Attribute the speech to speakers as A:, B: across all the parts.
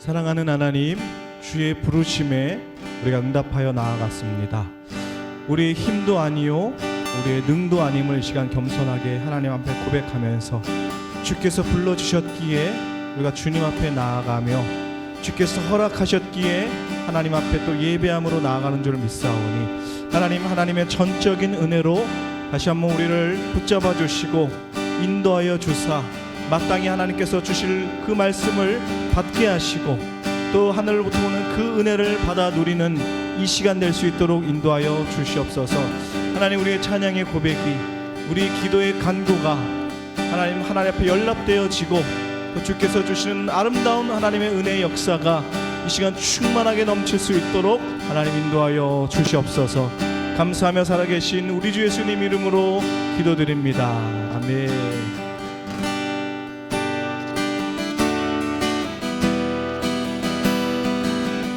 A: 사랑하는 하나님, 주의 부르심에 우리가 응답하여 나아갔습니다. 우리의 힘도 아니요 우리의 능도 아님을 이 시간 겸손하게 하나님 앞에 고백하면서 주께서 불러주셨기에 우리가 주님 앞에 나아가며 주께서 허락하셨기에 하나님 앞에 또 예배함으로 나아가는 줄 믿사오니 하나님, 하나님의 전적인 은혜로 다시 한번 우리를 붙잡아 주시고 인도하여 주사 마땅히 하나님께서 주실 그 말씀을 받게 하시고 또 하늘로부터 오는 그 은혜를 받아 누리는 이 시간 될 수 있도록 인도하여 주시옵소서. 하나님, 우리의 찬양의 고백이, 우리 기도의 간구가 하나님 앞에 연락되어지고 또 주께서 주시는 아름다운 하나님의 은혜의 역사가 이 시간 충만하게 넘칠 수 있도록 하나님 인도하여 주시옵소서. 감사하며 살아계신 우리 주 예수님 이름으로 기도드립니다. 아멘.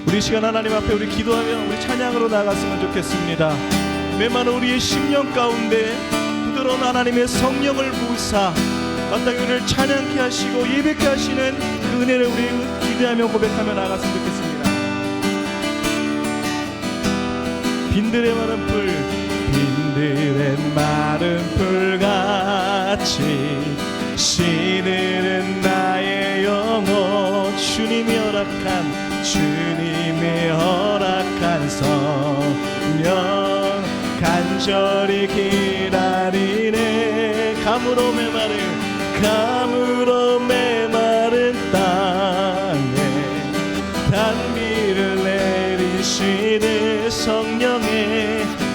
A: 우리 시간 하나님 앞에 우리 기도하며 우리 찬양으로 나아갔으면 좋겠습니다. 메마른 우리의 심령 가운데 부드러운 하나님의 성령을 부으사 마땅히 우리를 찬양케 하시고 예배케 하시는 그 은혜를 우리 기대하며 고백하며 나아갔으면 좋겠습니다. 빈들의 마른 풀, 빈들의 마른 풀같이 시들은 나의 영혼, 주님이 허락한 성령 간절히 기다리네. 가물어 메마른 땅에 단비를 내리시네.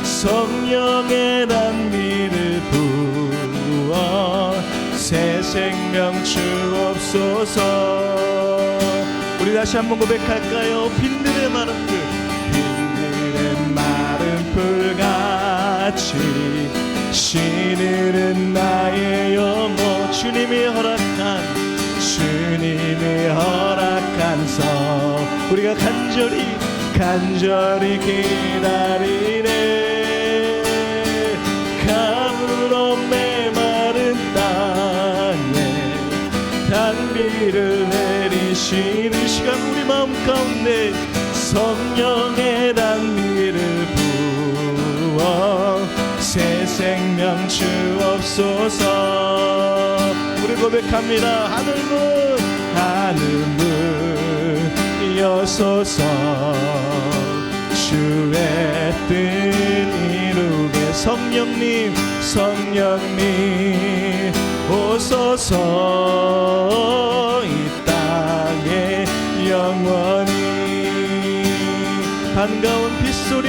A: 성령의 단비를 부어 새 생명 주옵소서. 우리 다시 한번 고백할까요? 빈들의 마른 풀같이 시들은 나의 영혼, 주님이 허락한 성 우리가 간절히 기다리네. 가물어 메마른 땅에 단비를 내리시는 시간 우리 마음 가운데 성령의 단비를 부어 새 생명 주옵소서. 우리 고백합니다. 하늘문 여소서, 주의 뜻 이루게. 성령님 오소서. 이 땅에 영원히 반가운 빗소리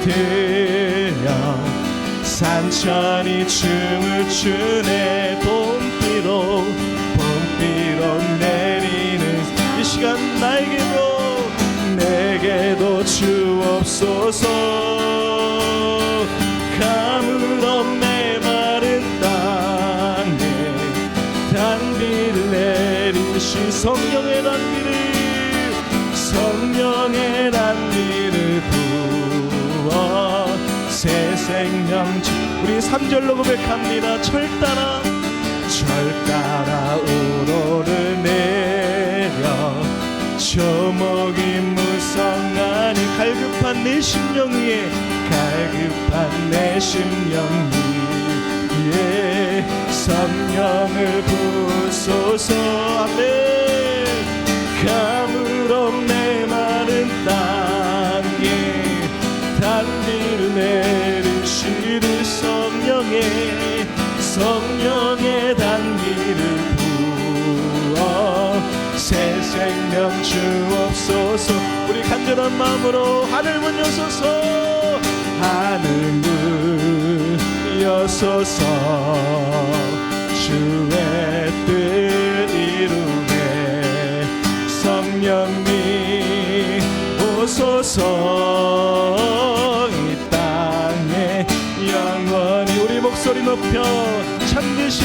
A: 들려 산천이 춤을 추네. 봄비로 내리는 이 시간 내게도 주옵소서. 가물어 메마른 땅에 단비를 내리시. 성령의 단비를 부어 새 생명. 우리 3절로 고백합니다. 철 따라 우러내려 조목이 무성하니 갈급한 내 심령 위에 성령을 부소서. 아멘. 가물어 메마른 땅에 단비를 내리시는 성령의 단비를 부어 새 생명 주옵소서. 우리 간절한 마음으로 하늘문 여소서 주의 뜻 이루게. 성령님 오소서. 이 땅에 영원히 우리 목소리 높여 참되신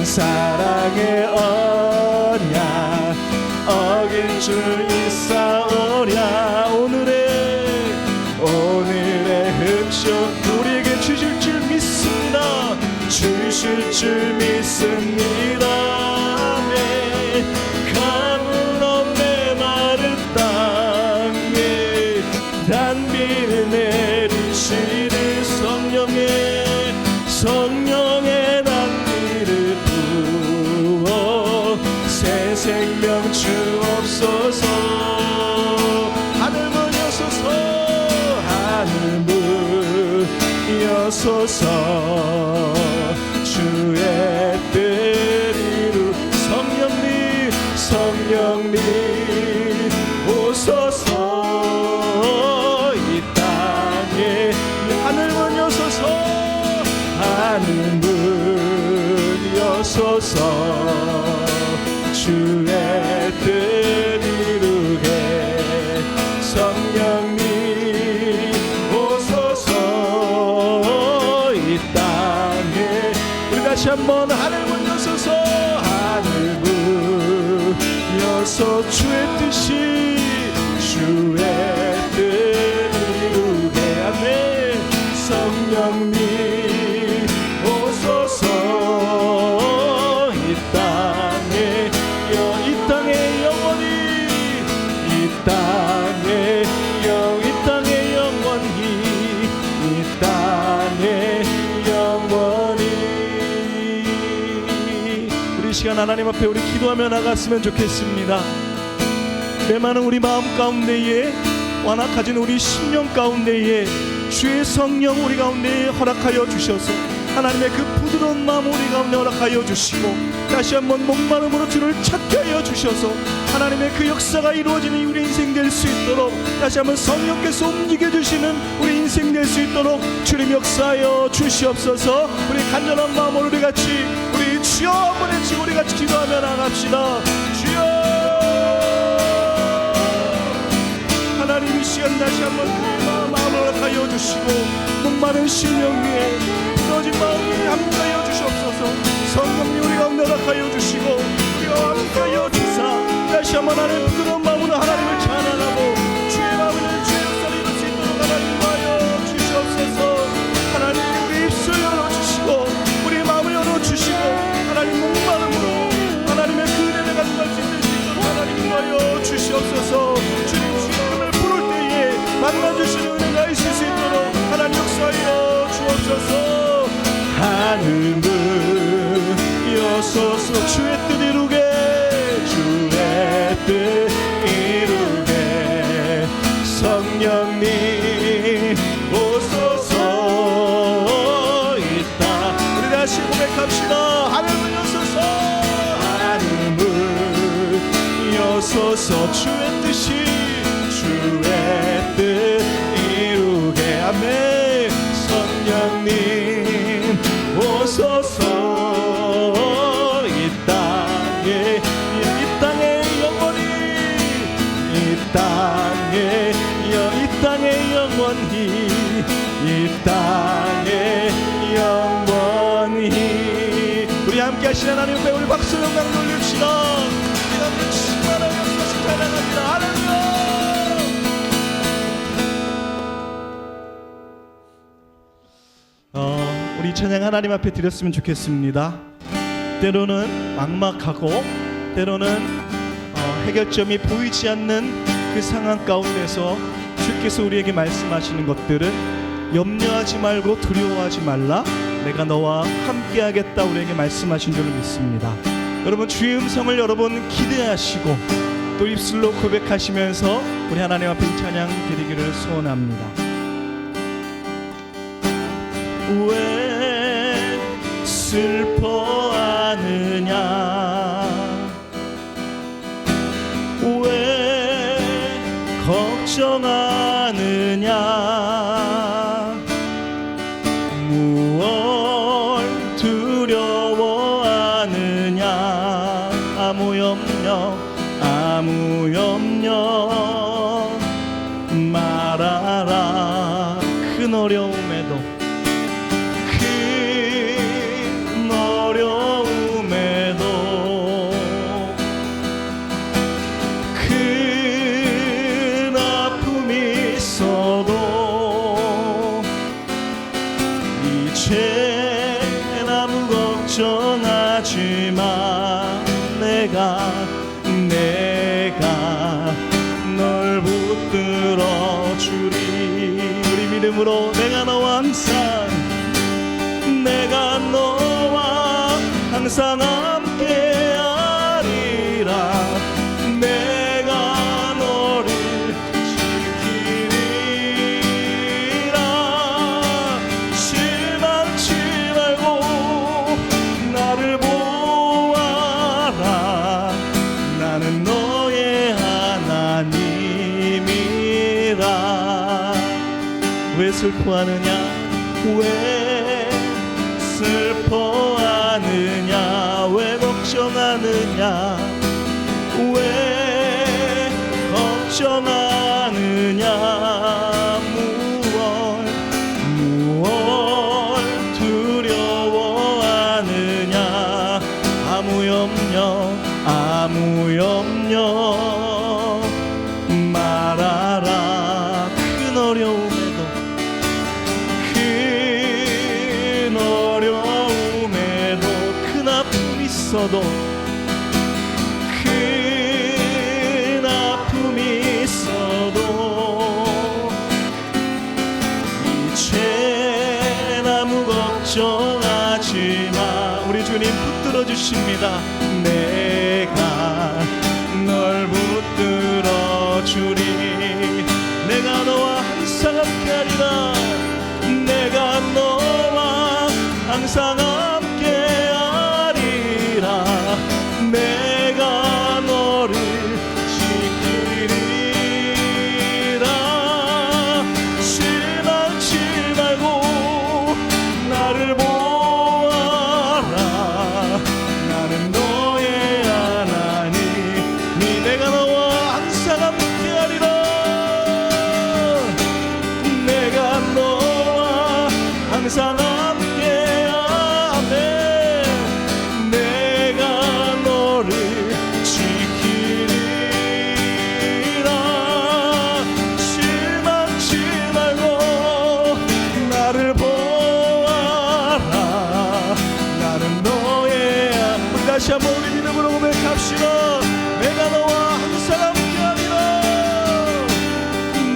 A: 사랑의 언약 어긴 줄 있사오랴. 오늘의 흑심 우리에게 주실 줄 믿습니다. 주실 주실 줄 믿습니다. 가물 없네 마른 땅에 단비를 내리시는 성령의 단비를 부어 새 생명 주옵소서. 하늘 문 여소서 하늘 문 여소서 주의 뜻 이루 성령님 오소서. 이 땅에 하늘 문 여소서 하늘 문 여소서 주의 뜻 이루게 성령님 오소서. 이 땅에 우리 다시 한번 하늘 문 여소서 하늘 문 여소 주의 뜻이 주의 뜻 이루게 아멘. 성령님 오소서. 이 땅에 영원히 이 땅에 영원히 이 땅에 영원히. 우리 시간 하나님 앞에 우리 기도하며 나갔으면 좋겠습니다. 메마른 우리 마음 가운데에 완악해진 우리 심령 가운데에 주의 성령 우리 가운데에 허락하여 주셔서 하나님의 그 부드러운 마음 우리 가운데 허락하여 주시고 다시 한번 목마름으로 주를 찾게 하여 주셔서 하나님의 그 역사가 이루어지는 우리 인생 될 수 있도록 다시 한번 성령께서 움직여 주시는 우리 인생 될 수 있도록 주님 역사하여 주시옵소서. 우리 간절한 마음으로 우리 같이 우리 주여 한번 외치고 우리 같이 기도하며 나갑시다. 주여. 하나님 이 시간 다시 한번 그의 마음을 허락하여 주시고 목마른 심령 위에 부러진 마음 위에 함께하여 주시옵소서. 성령님 우리 가운데 허락하여 주시고 우리가 함께하여 주사 다시 한번 하나님 부드러운 마음으로 하나님을 찬양하고 주의 마음을 주의 역사를 이룰 수 있도록 하나님 하여 주시옵소서. 하나님 우리 입술 열어주시고 우리의 마음을 열어주시고 하나님 목마름으로 하나님의 그 은혜를 가져갈 수 있는 하나님 하여 주시옵소서. 주님 주님을 부를 때에 만나주시는 은혜가 있을 수 있도록 하나님 역사하여 주옵소서. 하늘 문 여소서 주의 뜻 이루게 주의 뜻 이루게 성령님 오소서. 이 땅 우리 다시 고백합시다. 하늘 문 여소서 하늘 문 여소서 주의 뜻이 주의 뜻 이루게 아멘. 성령님 오소서. 이 땅에 영원히 이 땅에 영원히 이 땅에 영원히. 우리 함께 하시는 하나님 앞에 우리 박수 영광 돌립시다. 우리 함께 충만한 역사씩 찬양합니다. 할렐루야. 우리 찬양 하나님 앞에 드렸으면 좋겠습니다. 때로는 막막하고 때로는 해결점이 보이지 않는 그 상황 가운데서 주께서 우리에게 말씀하시는 것들은 염려하지 말고 두려워하지 말라 내가 너와 함께하겠다 우리에게 말씀하신 줄을 믿습니다. 여러분 주의 음성을 여러분 기대하시고 또 입술로 고백하시면서 우리 하나님 앞에 이 찬양 드리기를 소원합니다. 왜 슬퍼하느냐 왜 걱정하느냐 무얼 두려워하느냐 아무 염려 말아라 큰 어려움에도 이제나 무겁 하지만 내가 널 붙들어 주리. 우리 믿음으로 내가 너와 항상 함께 하리라. 내가 너를 지키리라. 실망치 말고 나를 보아라. 나는 너의 하나님이라. 왜 슬퍼하느냐? 왜 슬퍼하느냐? 왜 걱정하느냐? 왜 걱정하느냐? 무얼 두려워하느냐? 아무 염려 말아라. 큰 어려움에도 큰 아픔 있어도 큰 아픔 있어도 이젠 아무 걱정하지 마. 우리 주님 붙들어 주십니다. 내가 널 붙들어 주리. 내가 너와 항상 함께하리라. 내가 너와 항상 함께하리라. 내가 너를 지키리라. 실망치 말고 나를 보아라. 나는 너의 하나님이. 내가 너와 항상 함께하리라. 내가 너와 항상 함께하네. 내가 너를 지키리라. 실망치 말고 나를 보아라. 나는 너의 우리 다시 한번 우리 믿음으로 고백합시다. 내가 너와 항상 함께하리라.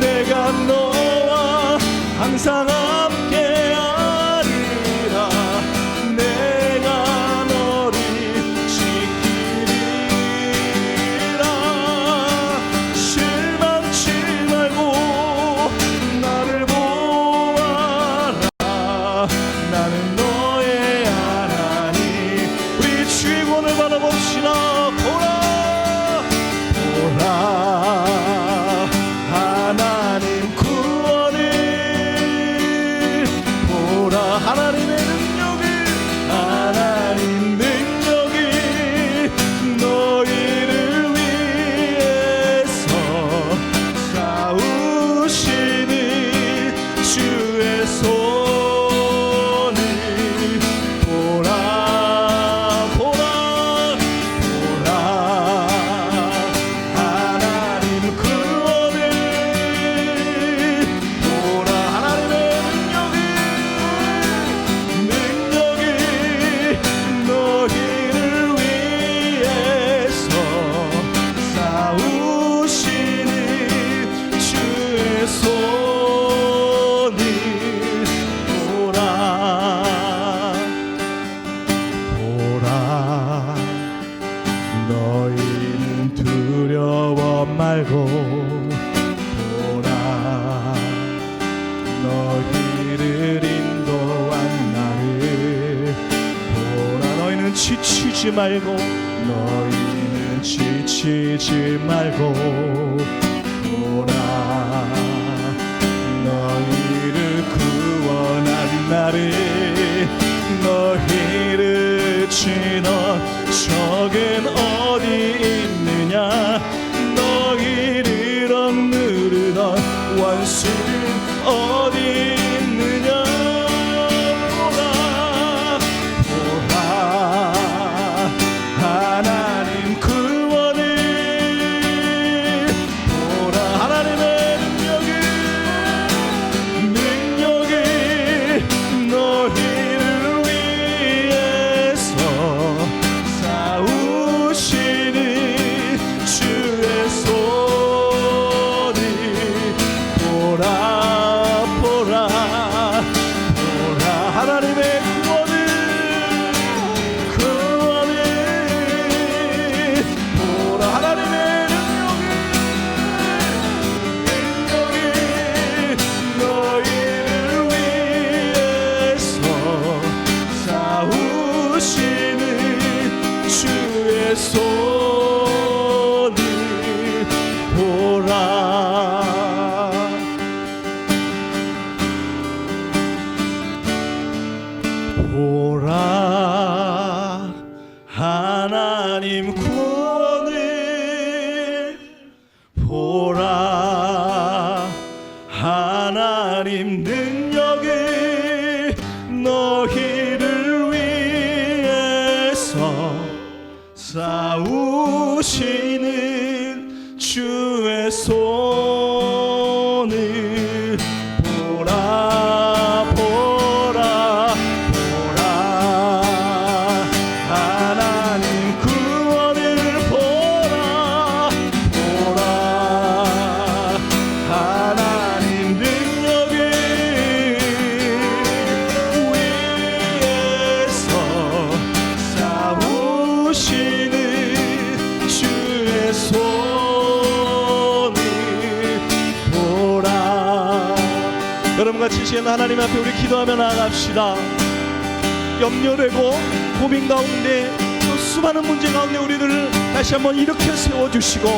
A: 내가 너와 항상 함께하리라. 내가 너를 지키리라. 실망치 말고 나를 보아라. 나는 너의 하나님. 우리 주의 구원을 바라봅시다. 보라 하나님 구원을 보라. 하나님의 능력을 너희를 위해서 싸우시는 주의 손을 보라. 하나님 구원을 보라. 하나님의 능력을 너희를 위해서 싸우시는 주의 손을 보라. 너희는 두려워 말고 보라. 너희를 인도한 나를 보라. 너희는 지치지 말고 보라. 너희를 구원한 나를 너희를 치던 적은 어디 있느냐? 너희를 억누르던 원수는 어디 있느냐? 보라 하나님 구원을 보라. 하나님의 능력을 너희를 위해서 하나님의 구원을 보라. 하나님의 너희를 위해서 싸우시는 주의 손을 보라. 보라. 하나님 구원을 보라. 하나님 능력을 너희를 위해서 싸우시는 주의 손을 보라. 보라. 보라. 하나님 구원을 보라. 보라. 하나님 능력을 위해서 싸우시는 주의 손을 보라. 여러분 같이 시간 하나님 앞에 우리 기도하며 나아갑시다. 염려되고 고민 가운데 또 수많은 문제 가운데 우리들을 다시 한번 일으켜 세워주시고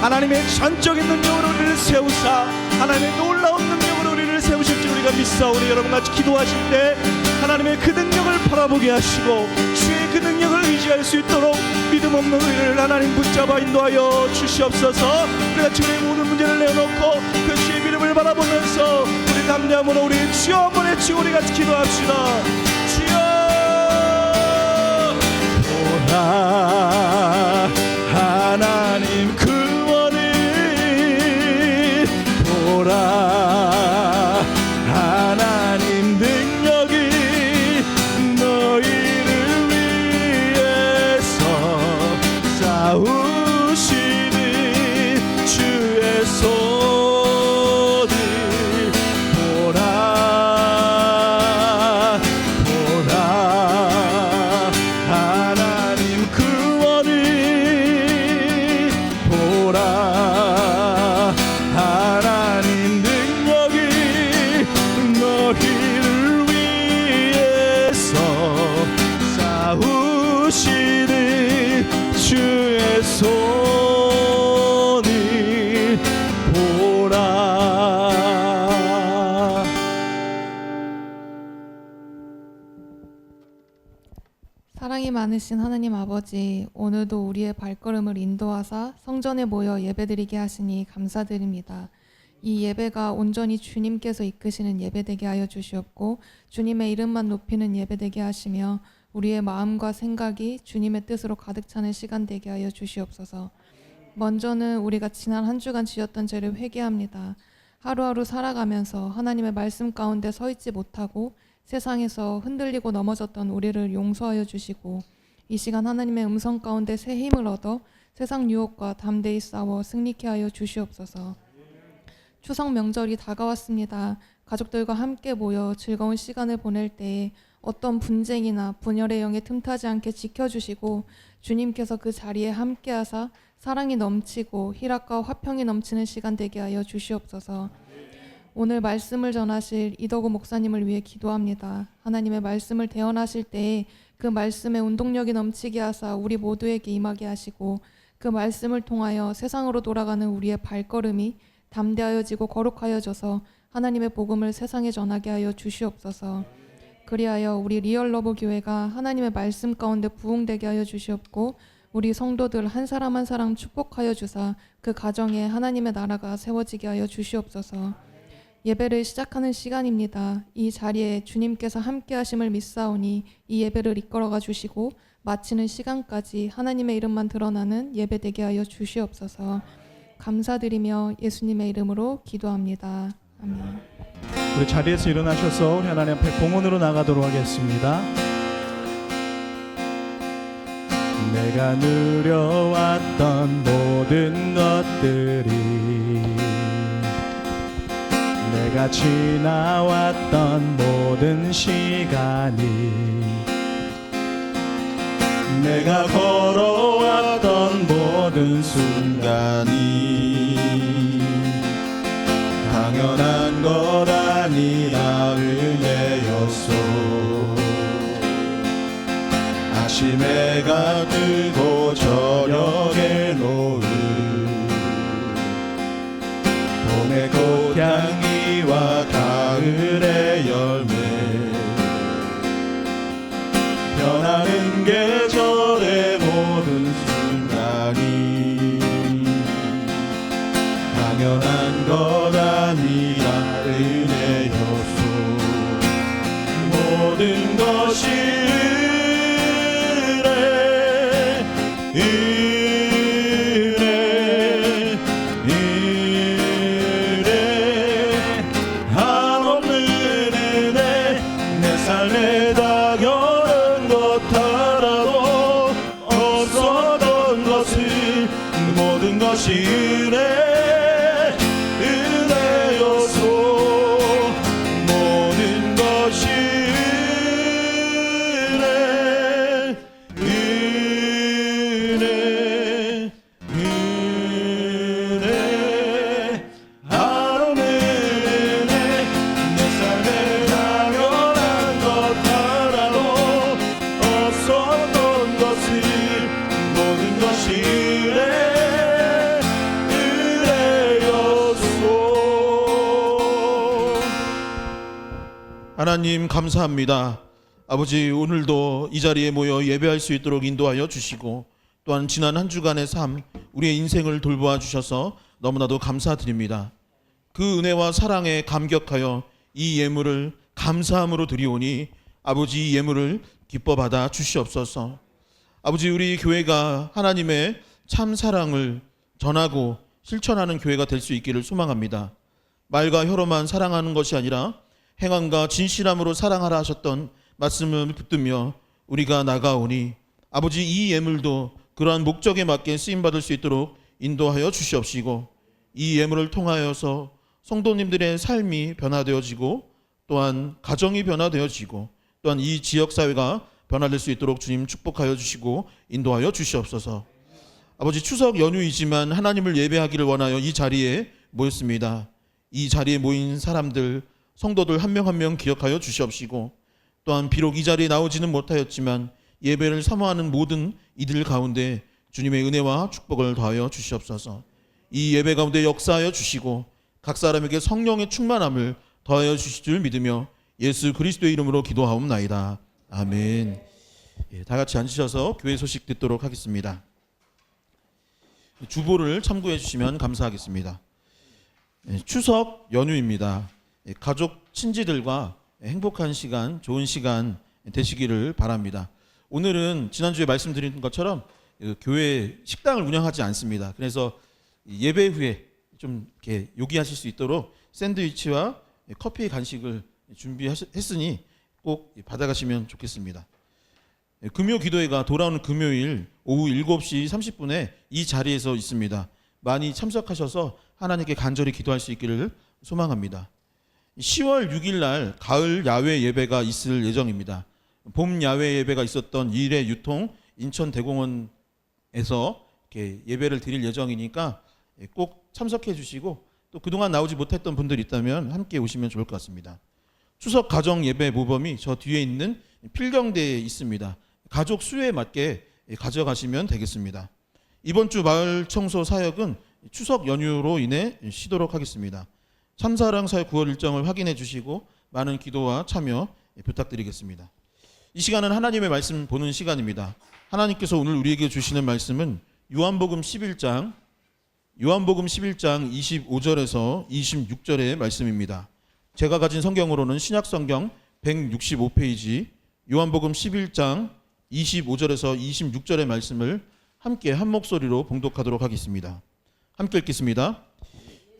A: 하나님의 전적인 능력으로 우리를 세우사 하나님의 놀라운 능력으로 우리를 세우실 줄 우리가 믿사오니 여러분 같이 기도하실 때 하나님의 그 능력을 바라보게 하시고 주의 그 능력을 의지할 수 있도록 믿음 없는 우리를 하나님 붙잡아 인도하여 주시옵소서. 우리가 주의 모든 문제를 내어놓고 그 주의 믿음을 바라보면서 우리 담대함으로 우리 주여 한번 외치고 우리 같이 기도합시다. 주여 보라. 하나님 구원을 보라. 하나님 능력이 너희를 위해서 싸우시는 주의 손을 보라. 보라. 하나님 구원을 보라. 하나님 능력이 너희를 위해서 싸우시는 주의 손을 보라.
B: 사랑이 많으신 하나님 아버지, 오늘도 우리의 발걸음을 인도하사 성전에 모여 예배드리게 하시니 감사드립니다. 이 예배가 온전히 주님께서 이끄시는 예배되게 하여 주시옵고 주님의 이름만 높이는 예배되게 하시며 우리의 마음과 생각이 주님의 뜻으로 가득 차는 시간 되게 하여 주시옵소서. 먼저는 우리가 지난 한 주간 지었던 죄를 회개합니다. 하루하루 살아가면서 하나님의 말씀 가운데 서 있지 못하고 세상에서 흔들리고 넘어졌던 우리를 용서하여 주시고 이 시간 하나님의 음성 가운데 새 힘을 얻어 세상 유혹과 담대히 싸워 승리케 하여 주시옵소서. 추석 명절이 다가왔습니다. 가족들과 함께 모여 즐거운 시간을 보낼 때에 어떤 분쟁이나 분열의 영에 틈타지 않게 지켜주시고 주님께서 그 자리에 함께하사 사랑이 넘치고 희락과 화평이 넘치는 시간 되게 하여 주시옵소서. 오늘 말씀을 전하실 이덕우 목사님을 위해 기도합니다. 하나님의 말씀을 대언하실 때에 그 말씀의 운동력이 넘치게 하사 우리 모두에게 임하게 하시고 그 말씀을 통하여 세상으로 돌아가는 우리의 발걸음이 담대하여지고 거룩하여져서 하나님의 복음을 세상에 전하게 하여 주시옵소서. 그리하여 우리 리얼러브 교회가 하나님의 말씀 가운데 부흥되게 하여 주시옵고 우리 성도들 한 사람 한 사람 축복하여 주사 그 가정에 하나님의 나라가 세워지게 하여 주시옵소서. 예배를 시작하는 시간입니다. 이 자리에 주님께서 함께 하심을 믿사오니 이 예배를 이끌어가 주시고 마치는 시간까지 하나님의 이름만 드러나는 예배 되게 하여 주시옵소서. 감사드리며 예수님의 이름으로 기도합니다. 아멘.
A: 우리 자리에서 일어나셔서 우리 하나님 앞에 봉헌으로 나가도록 하겠습니다. 내가 누려왔던 모든 것들이 내가 지나왔던 모든 시간이, 내가 걸어왔던 모든 순간이 당연한 것 아니라 은혜였소. 아침에 해가 뜨고 저녁에 노을, 봄의 꽃향기와 가을의 열매, 변하는 계절의 모든 순간이 당연한 것 아니라 은혜였소. 모든 것이 은혜 한없는 은혜. 내 삶에 당연한 것 하나도 없었던 것을 모든 것이 은혜였소. 모든 것이 은혜 한없는 은혜. 내 삶에 당연한 것 하나도 없었던 것을 모든 것이 은혜였소.
C: 하나님 감사합니다. 아버지, 오늘도 이 자리에 모여 예배할 수 있도록 인도하여 주시고, 또한 지난 한 주간의 삶, 우리의 인생을 돌보아 주셔서 너무나도 감사드립니다. 그 은혜와 사랑에 감격하여 이 예물을 감사함으로 드리오니 아버지, 이 예물을 기뻐 받아 주시옵소서. 아버지, 우리 교회가 하나님의 참 사랑을 전하고 실천하는 교회가 될 수 있기를 소망합니다. 말과 혀로만 사랑하는 것이 아니라 행함과 진실함으로 사랑하라 하셨던 말씀을 붙들며 우리가 나가오니 아버지, 이 예물도 그러한 목적에 맞게 쓰임받을 수 있도록 인도하여 주시옵시고, 이 예물을 통하여서 성도님들의 삶이 변화되어지고, 또한 가정이 변화되어지고, 또한 이 지역사회가 변화될 수 있도록 주님 축복하여 주시고 인도하여 주시옵소서. 아버지, 추석 연휴이지만 하나님을 예배하기를 원하여 이 자리에 모였습니다. 이 자리에 모인 사람들, 성도들 한 명 한 명 기억하여 주시옵시고, 또한 비록 이 자리에 나오지는 못하였지만 예배를 사모하는 모든 이들 가운데 주님의 은혜와 축복을 더하여 주시옵소서. 이 예배 가운데 역사하여 주시고 각 사람에게 성령의 충만함을 더하여 주실 줄 믿으며 예수 그리스도의 이름으로 기도하옵나이다. 아멘. 다 같이 앉으셔서 교회 소식 듣도록 하겠습니다. 주보를 참고해 주시면 감사하겠습니다. 추석 연휴입니다. 가족 친지들과 행복한 시간, 좋은 시간 되시기를 바랍니다. 오늘은 지난주에 말씀드린 것처럼 교회 식당을 운영하지 않습니다. 그래서 예배 후에 좀 이렇게 요기하실 수 있도록 샌드위치와 커피 간식을 준비했으니 꼭 받아가시면 좋겠습니다. 금요 기도회가 돌아오는 금요일 오후 7시 30분에 이 자리에서 있습니다. 많이 참석하셔서 하나님께 간절히 기도할 수 있기를 소망합니다. 10월 6일 날 가을 야외 예배가 있을 예정입니다. 봄 야외 예배가 있었던 2일의 유통 인천대공원에서 이렇게 예배를 드릴 예정이니까 꼭 참석해 주시고, 또 그동안 나오지 못했던 분들이 있다면 함께 오시면 좋을 것 같습니다. 추석 가정 예배 모범이 저 뒤에 있는 필경대에 있습니다. 가족 수에 맞게 가져가시면 되겠습니다. 이번 주 마을 청소 사역은 추석 연휴로 인해 쉬도록 하겠습니다. 참사랑 사역 9월 일정을 확인해 주시고 많은 기도와 참여 부탁드리겠습니다. 이 시간은 하나님의 말씀 보는 시간입니다. 하나님께서 오늘 우리에게 주시는 말씀은 요한복음 11장 25절에서 26절의 말씀입니다. 제가 가진 성경으로는 신약성경 165페이지 요한복음 11장 25절에서 26절의 말씀을 함께 한 목소리로 봉독하도록 하겠습니다. 함께 읽겠습니다.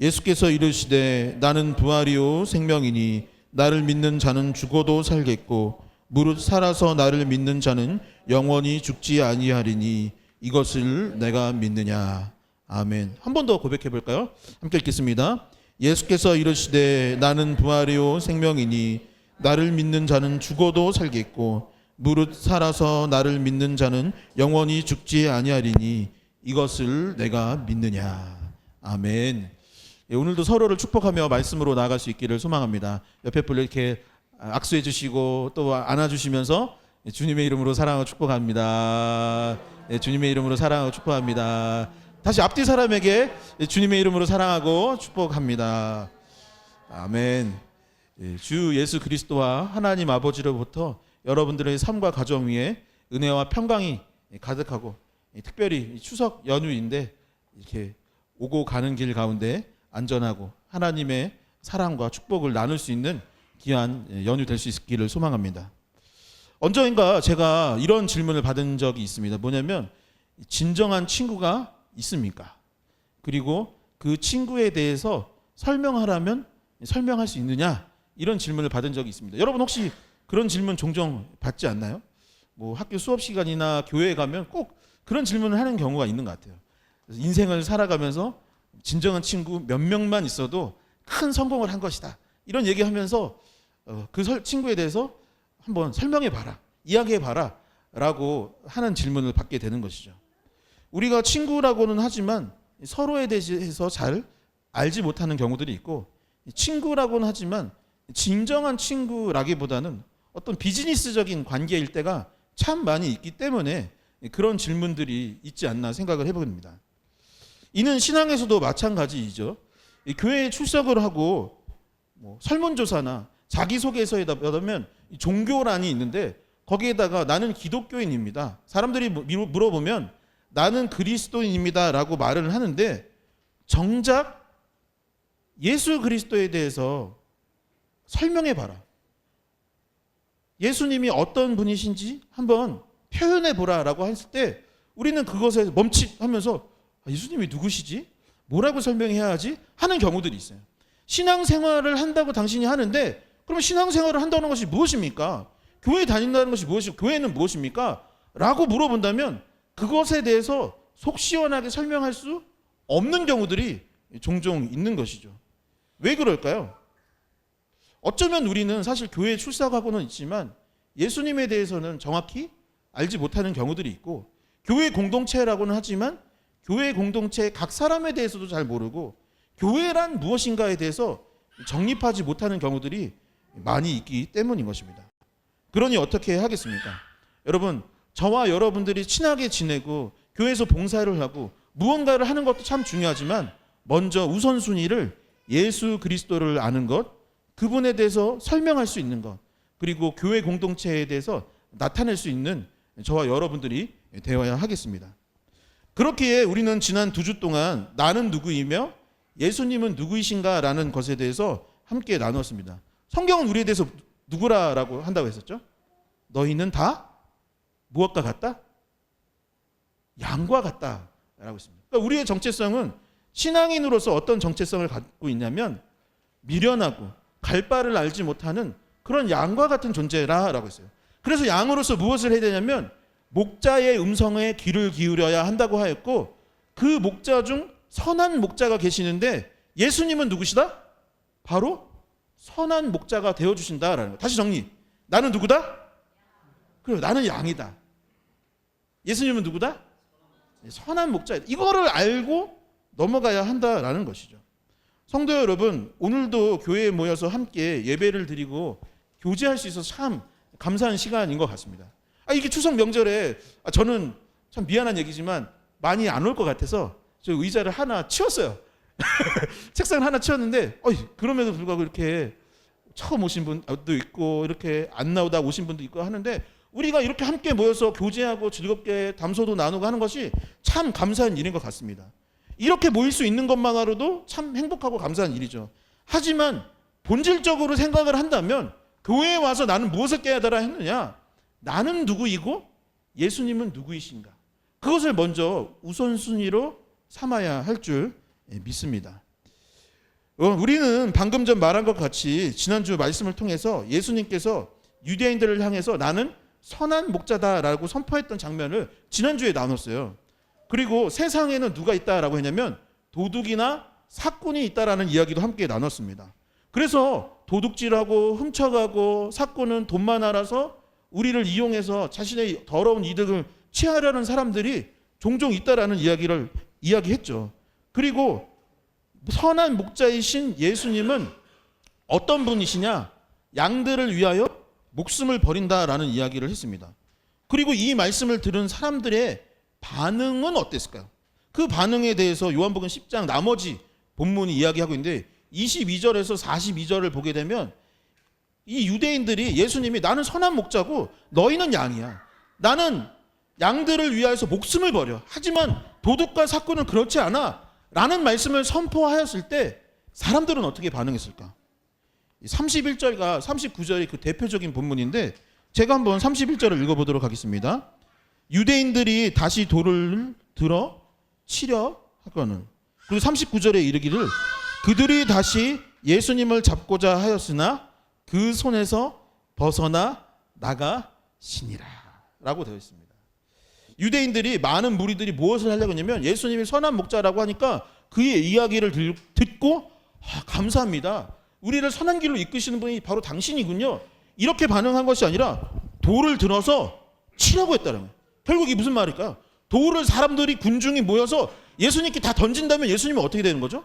C: 예수께서 이르시되 나는 부활이요 생명이니 나를 믿는 자는 죽어도 살겠고 무릇 살아서 나를 믿는 자는 영원히 죽지 아니하리니 이것을 내가 믿느냐. 아멘. 한 번 더 고백해 볼까요? 함께 읽겠습니다. 예수께서 이르시되 나는 부활이요 생명이니 나를 믿는 자는 죽어도 살겠고 무릇 살아서 나를 믿는 자는 영원히 죽지 아니하리니 이것을 내가 믿느냐. 아멘. 예, 오늘도 서로를 축복하며 말씀으로 나아갈 수 있기를 소망합니다. 옆에 분 이렇게 악수해 주시고 또 안아주시면서 주님의 이름으로 사랑하고 축복합니다. 예, 주님의 이름으로 사랑하고 축복합니다. 다시 앞뒤 사람에게 주님의 이름으로 사랑하고 축복합니다. 아멘. 예, 주 예수 그리스도와 하나님 아버지로부터 여러분들의 삶과 가정 위에 은혜와 평강이 가득하고 특별히 추석 연휴인데 이렇게 오고 가는 길 가운데 안전하고 하나님의 사랑과 축복을 나눌 수 있는 귀한 연휴 될 수 있기를 소망합니다. 언젠가 제가 이런 질문을 받은 적이 있습니다. 뭐냐면 진정한 친구가 있습니까? 그리고 그 친구에 대해서 설명하라면 설명할 수 있느냐? 이런 질문을 받은 적이 있습니다. 여러분 혹시 그런 질문 종종 받지 않나요? 뭐 학교 수업 시간이나 교회에 가면 꼭 그런 질문을 하는 경우가 있는 것 같아요. 그래서 인생을 살아가면서 진정한 친구 몇 명만 있어도 큰 성공을 한 것이다. 이런 얘기하면서 그 친구에 대해서 한번 설명해 봐라, 이야기해 봐라 라고 하는 질문을 받게 되는 것이죠. 우리가 친구라고는 하지만 서로에 대해서 잘 알지 못하는 경우들이 있고, 친구라고는 하지만 진정한 친구라기보다는 어떤 비즈니스적인 관계일 때가 참 많이 있기 때문에 그런 질문들이 있지 않나 생각을 해봅니다. 이는 신앙에서도 마찬가지이죠. 교회에 출석을 하고 뭐 설문조사나 자기소개서에다 보면 종교란이 있는데 거기에다가 나는 기독교인입니다. 사람들이 물어보면 나는 그리스도인입니다 라고 말을 하는데 정작 예수 그리스도에 대해서 설명해 봐라, 예수님이 어떤 분이신지 한번 표현해 보라 라고 했을 때 우리는 그것에 멈칫하면서 예수님이 누구시지? 뭐라고 설명해야 하지? 하는 경우들이 있어요. 신앙생활을 한다고 당신이 하는데 그러면 신앙생활을 한다는 것이 무엇입니까? 교회 다닌다는 것이 무엇이고 교회는 무엇입니까? 라고 물어본다면 그것에 대해서 속 시원하게 설명할 수 없는 경우들이 종종 있는 것이죠. 왜 그럴까요? 어쩌면 우리는 사실 교회에 출석하고는 있지만 예수님에 대해서는 정확히 알지 못하는 경우들이 있고, 교회 공동체라고는 하지만 교회 공동체 각 사람에 대해서도 잘 모르고 교회란 무엇인가에 대해서 정립하지 못하는 경우들이 많이 있기 때문인 것입니다. 그러니 어떻게 하겠습니까? 여러분, 저와 여러분들이 친하게 지내고 교회에서 봉사를 하고 무언가를 하는 것도 참 중요하지만 먼저 우선순위를 예수 그리스도를 아는 것, 그분에 대해서 설명할 수 있는 것, 그리고 교회 공동체에 대해서 나타낼 수 있는 저와 여러분들이 되어야 하겠습니다. 그렇기에 우리는 지난 2주 동안 나는 누구이며 예수님은 누구이신가 라는 것에 대해서 함께 나누었습니다. 성경은 우리에 대해서 누구라고 한다고 했었죠? 너희는 다 무엇과 같다? 양과 같다 라고 했습니다. 그러니까 우리의 정체성은 신앙인으로서 어떤 정체성을 갖고 있냐면 미련하고 갈 바를 알지 못하는 그런 양과 같은 존재라고 했어요. 그래서 양으로서 무엇을 해야 되냐면 목자의 음성에 귀를 기울여야 한다고 하였고, 그 목자 중 선한 목자가 계시는데 예수님은 누구시다? 바로 선한 목자가 되어주신다라는 거. 다시 정리. 나는 누구다? 그래, 나는 양이다. 예수님은 누구다? 선한 목자이다. 이거를 알고 넘어가야 한다라는 것이죠. 성도 여러분, 오늘도 교회에 모여서 함께 예배를 드리고 교제할 수 있어서 참 감사한 시간인 것 같습니다. 이게 추석 명절에 저는 참 미안한 얘기지만 많이 안 올 것 같아서 저 의자를 하나 치웠어요. 책상을 하나 치웠는데 그럼에도 불구하고 이렇게 처음 오신 분도 있고 이렇게 안 나오다 오신 분도 있고 하는데 우리가 이렇게 함께 모여서 교제하고 즐겁게 담소도 나누고 하는 것이 참 감사한 일인 것 같습니다. 이렇게 모일 수 있는 것만으로도 참 행복하고 감사한 일이죠. 하지만 본질적으로 생각을 한다면 교회에 와서 나는 무엇을 깨달아야 했느냐? 나는 누구이고 예수님은 누구이신가? 그것을 먼저 우선순위로 삼아야 할 줄 믿습니다. 우리는 방금 전 말한 것 같이 지난주 말씀을 통해서 예수님께서 유대인들을 향해서 나는 선한 목자다라고 선포했던 장면을 지난주에 나눴어요. 그리고 세상에는 누가 있다라고 했냐면 도둑이나 사건이 있다라는 이야기도 함께 나눴습니다. 그래서 도둑질하고 훔쳐가고 사건은 돈만 알아서 우리를 이용해서 자신의 더러운 이득을 취하려는 사람들이 종종 있다라는 이야기를 이야기했죠. 그리고 선한 목자이신 예수님은 어떤 분이시냐? 양들을 위하여 목숨을 버린다라는 이야기를 했습니다. 그리고 이 말씀을 들은 사람들의 반응은 어땠을까요? 그 반응에 대해서 요한복음 10장 나머지 본문이 이야기하고 있는데 22절에서 42절을 보게 되면 이 유대인들이 예수님이 나는 선한 목자고 너희는 양이야. 나는 양들을 위하여서 목숨을 버려. 하지만 도둑과 사건은 그렇지 않아. 라는 말씀을 선포하였을 때 사람들은 어떻게 반응했을까? 31절과 39절이 그 대표적인 본문인데 제가 한번 31절을 읽어보도록 하겠습니다. 유대인들이 다시 돌을 들어 치려 하거늘. 그리고 39절에 이르기를 그들이 다시 예수님을 잡고자 하였으나 그 손에서 벗어나 나가시니라 라고 되어 있습니다. 유대인들이 많은 무리들이 무엇을 하려고 했냐면 예수님이 선한 목자라고 하니까 그의 이야기를 듣고 감사합니다. 우리를 선한 길로 이끄시는 분이 바로 당신이군요. 이렇게 반응한 것이 아니라 돌을 들어서 치려고 했다는 거예요. 결국 이게 무슨 말일까요? 돌을 사람들이 군중이 모여서 예수님께 다 던진다면 예수님은 어떻게 되는 거죠?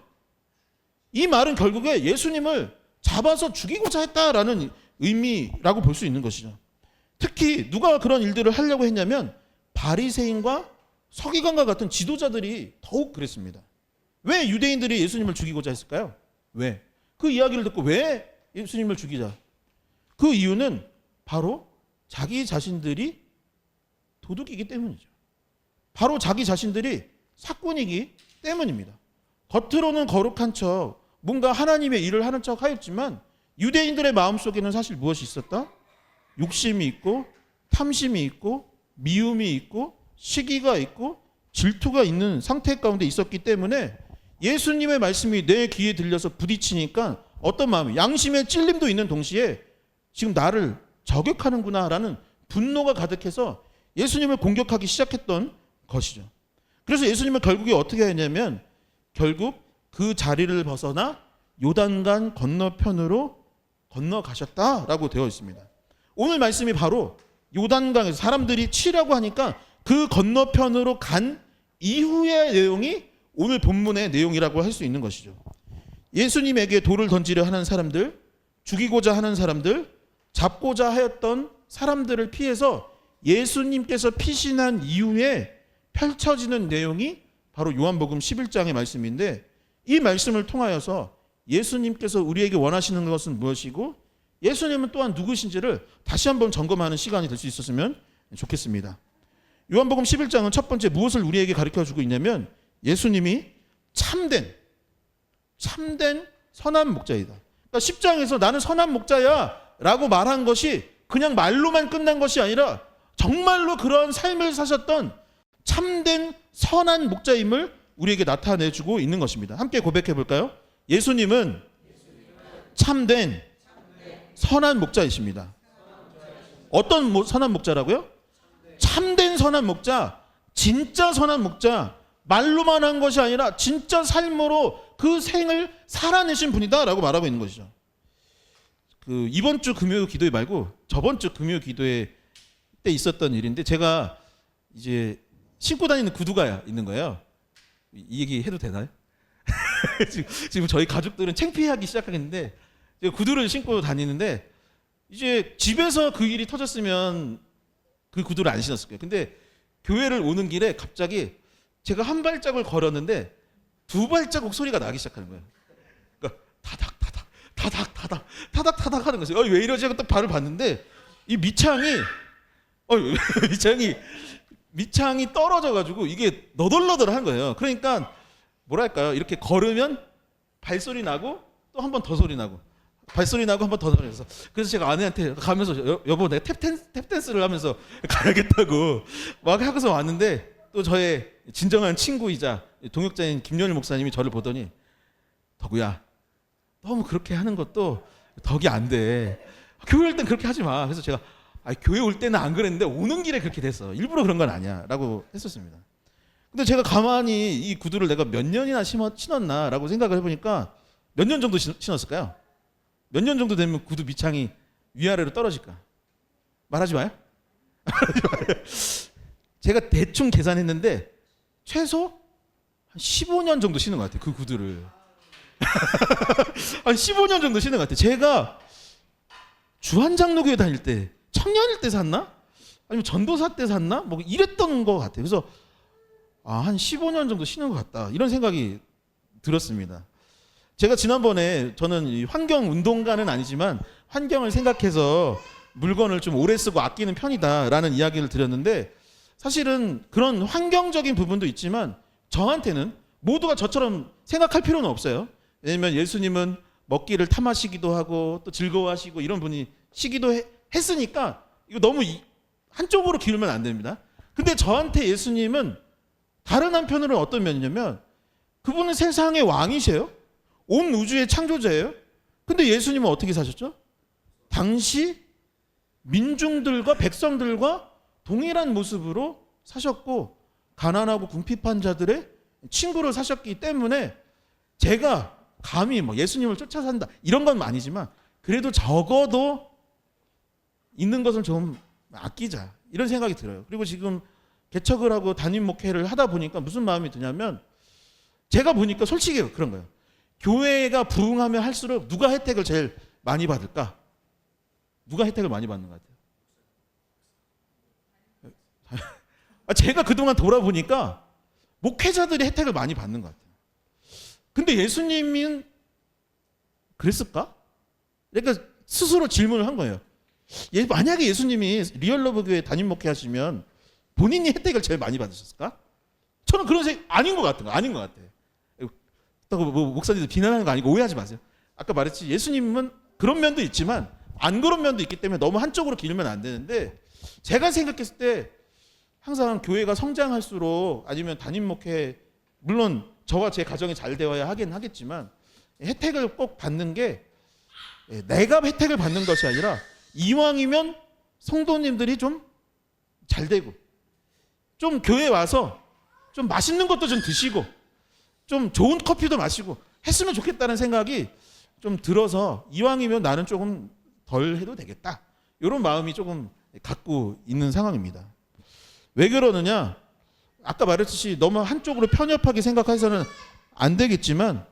C: 이 말은 결국에 예수님을 잡아서 죽이고자 했다라는 의미라고 볼 수 있는 것이죠. 특히 누가 그런 일들을 하려고 했냐면 바리새인과 서기관과 같은 지도자들이 더욱 그랬습니다. 왜 유대인들이 예수님을 죽이고자 했을까요? 왜? 그 이야기를 듣고 왜 예수님을 죽이자? 그 이유는 바로 자기 자신들이 도둑이기 때문이죠. 바로 자기 자신들이 사꾼이기 때문입니다. 겉으로는 거룩한 척, 뭔가 하나님의 일을 하는 척 하였지만 유대인들의 마음속에는 사실 무엇이 있었다? 욕심이 있고 탐심이 있고 미움이 있고 시기가 있고 질투가 있는 상태 가운데 있었기 때문에 예수님의 말씀이 내 귀에 들려서 부딪히니까 어떤 마음이 양심의 찔림도 있는 동시에 지금 나를 저격하는구나 라는 분노가 가득해서 예수님을 공격하기 시작했던 것이죠. 그래서 예수님은 결국에 어떻게 했냐면 결국 그 자리를 벗어나 요단강 건너편으로 건너가셨다라고 되어 있습니다. 오늘 말씀이 바로 요단강에서 사람들이 치라고 하니까 그 건너편으로 간 이후의 내용이 오늘 본문의 내용이라고 할 수 있는 것이죠. 예수님에게 돌을 던지려 하는 사람들, 죽이고자 하는 사람들, 잡고자 하였던 사람들을 피해서 예수님께서 피신한 이후에 펼쳐지는 내용이 바로 요한복음 11장의 말씀인데 이 말씀을 통하여서 예수님께서 우리에게 원하시는 것은 무엇이고 예수님은 또한 누구신지를 다시 한번 점검하는 시간이 될 수 있었으면 좋겠습니다. 요한복음 11장은 첫 번째 무엇을 우리에게 가르쳐주고 있냐면 예수님이 참된 선한 목자이다. 그러니까 10장에서 나는 선한 목자야 라고 말한 것이 그냥 말로만 끝난 것이 아니라 정말로 그런 삶을 사셨던 참된 선한 목자임을 우리에게 나타내주고 있는 것입니다. 함께 고백해 볼까요? 예수님은 참된 선한 목자이십니다. 어떤 선한 목자라고요? 참된 선한 목자, 진짜 선한 목자, 말로만 한 것이 아니라 진짜 삶으로 그 생을 살아내신 분이다 라고 말하고 있는 것이죠. 그 이번 주 금요 기도회 말고 저번 주 금요 기도회 때 있었던 일인데 제가 이제 신고 다니는 구두가 있는 거예요. 이 얘기 해도 되나요? 지금 저희 가족들은 창피하기 시작하겠는데 제가 구두를 신고 다니는데 이제 집에서 그 일이 터졌으면 그 구두를 안 신었을 거예요. 근데 교회를 오는 길에 갑자기 제가 한 발짝을 걸었는데 두 발자국 소리가 나기 시작하는 거예요. 그러니까 타닥 하는 거죠. 왜 이러지 하고 딱 발을 봤는데 이 밑창이 떨어져가지고 이게 너덜너덜한 거예요. 그러니까 뭐랄까요? 이렇게 걸으면 발소리 나고 또 한 번 더 소리 나고 발소리 나고 한 번 더 소리 나서 그래서 제가 아내한테 가면서 여보 내가 탭댄스를 하면서 가야겠다고 막 하고서 왔는데 또 저의 진정한 친구이자 동역자인 김연일 목사님이 저를 보더니 덕우야 너무 그렇게 하는 것도 덕이 안 돼. 교회 올 땐 그렇게 하지 마. 그래서 제가 교회 올 때는 안 그랬는데 오는 길에 그렇게 됐어. 일부러 그런 건 아니야 라고 했었습니다. 근데 제가 가만히 이 구두를 내가 몇 년이나 신었나라고 생각을 해보니까 몇 년 정도 신었을까요? 몇 년 정도 되면 구두 밑창이 위아래로 떨어질까? 말하지 마요. 제가 대충 계산했는데 최소 한 15년 정도 신은 것 같아요. 그 구두를. 한 15년 정도 신은 것 같아요. 제가 주한장로교회 다닐 때, 청년일 때 샀나? 아니면 전도사 때 샀나? 뭐 이랬던 것 같아요. 그래서 한 15년 정도 신은 것 같다, 이런 생각이 들었습니다. 제가 지난번에, 저는 이 환경운동가는 아니지만 환경을 생각해서 물건을 좀 오래 쓰고 아끼는 편이다라는 이야기를 드렸는데, 사실은 그런 환경적인 부분도 있지만 저한테는 모두가 저처럼 생각할 필요는 없어요. 왜냐면 예수님은 먹기를 탐하시기도 하고 또 즐거워하시고 이런 분이시기도 했으니까 이거 너무 한쪽으로 기울면 안 됩니다. 근데 저한테 예수님은 다른 한편으로는 어떤 면이냐면, 그분은 세상의 왕이세요. 온 우주의 창조자예요. 근데 예수님은 어떻게 사셨죠? 당시 민중들과 백성들과 동일한 모습으로 사셨고, 가난하고 궁핍한 자들의 친구로 사셨기 때문에, 제가 감히 뭐 예수님을 쫓아 산다 이런 건 아니지만 그래도 적어도 있는 것을 좀 아끼자, 이런 생각이 들어요. 그리고 지금 개척을 하고 담임 목회를 하다 보니까 무슨 마음이 드냐면, 제가 보니까 솔직히 그런 거예요. 교회가 부흥하면 할수록 누가 혜택을 제일 많이 받을까? 누가 혜택을 많이 받는 것 같아요? 제가 그동안 돌아보니까 목회자들이 혜택을 많이 받는 것 같아요. 근데 예수님은 그랬을까? 그러니까 스스로 질문을 한 거예요. 만약에 예수님이 리얼러브 교회 담임 목회 하시면 본인이 혜택을 제일 많이 받으셨을까? 저는 그런 생각 아닌 것 같은 거, 아닌 것 같아요. 뭐 목사님들 비난하는 거 아니고 오해하지 마세요. 아까 말했지, 예수님은 그런 면도 있지만 안 그런 면도 있기 때문에 너무 한쪽으로 기르면 안 되는데, 제가 생각했을 때 항상 교회가 성장할수록, 아니면 담임 목회, 물론 저와 제 가정이 잘 되어야 하긴 하겠지만, 혜택을 꼭 받는 게 내가 혜택을 받는 것이 아니라 이왕이면 성도님들이 좀 잘 되고, 좀 교회 와서 좀 맛있는 것도 좀 드시고 좀 좋은 커피도 마시고 했으면 좋겠다는 생각이 좀 들어서, 이왕이면 나는 조금 덜 해도 되겠다, 이런 마음이 조금 갖고 있는 상황입니다. 왜 그러느냐? 아까 말했듯이 너무 한쪽으로 편협하게 생각해서는 안 되겠지만,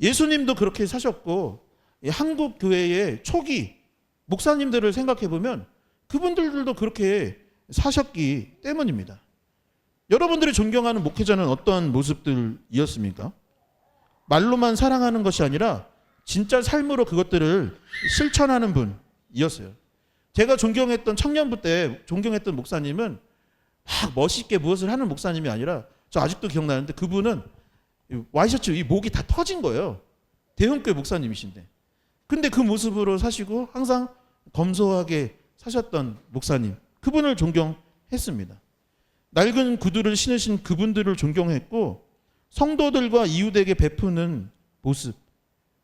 C: 예수님도 그렇게 사셨고, 한국 교회의 초기 목사님들을 생각해 보면 그분들도 그렇게 사셨기 때문입니다. 여러분들이 존경하는 목회자는 어떠한 모습들이었습니까? 말로만 사랑하는 것이 아니라 진짜 삶으로 그것들을 실천하는 분이었어요. 제가 존경했던, 청년부 때 존경했던 목사님은 막 멋있게 무엇을 하는 목사님이 아니라, 저 아직도 기억나는데, 그분은 와이셔츠 이 목이 다 터진 거예요. 대형교회 목사님이신데. 근데 그 모습으로 사시고 항상 검소하게 사셨던 목사님, 그분을 존경했습니다. 낡은 구두를 신으신 그분들을 존경했고, 성도들과 이웃에게 베푸는 모습,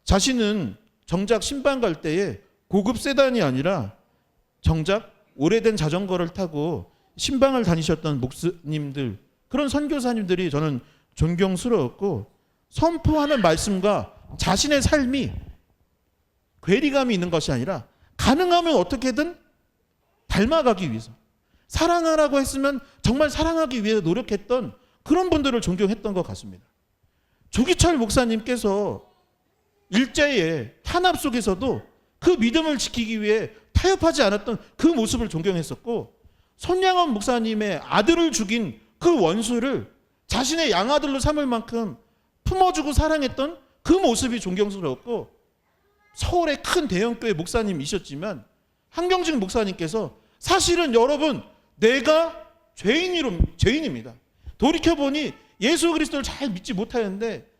C: 자신은 정작 신방 갈 때에 고급 세단이 아니라 정작 오래된 자전거를 타고 신방을 다니셨던 목사님들, 그런 선교사님들이 저는 존경스러웠고, 선포하는 말씀과 자신의 삶이 괴리감이 있는 것이 아니라 가능하면 어떻게든 닮아가기 위해서, 사랑하라고 했으면 정말 사랑하기 위해 노력했던 그런 분들을 존경했던 것 같습니다. 조기철 목사님께서 일제의 탄압 속에서도 그 믿음을 지키기 위해 타협하지 않았던 그 모습을 존경했었고, 손양원 목사님의 아들을 죽인 그 원수를 자신의 양아들로 삼을 만큼 품어주고 사랑했던 그 모습이 존경스러웠고, 서울의 큰 대형교회 목사님이셨지만 한경직 목사님께서 사실은 여러분, 내가 죄인입니다. 돌이켜보니 예수 그리스도를 잘 믿지 못하는데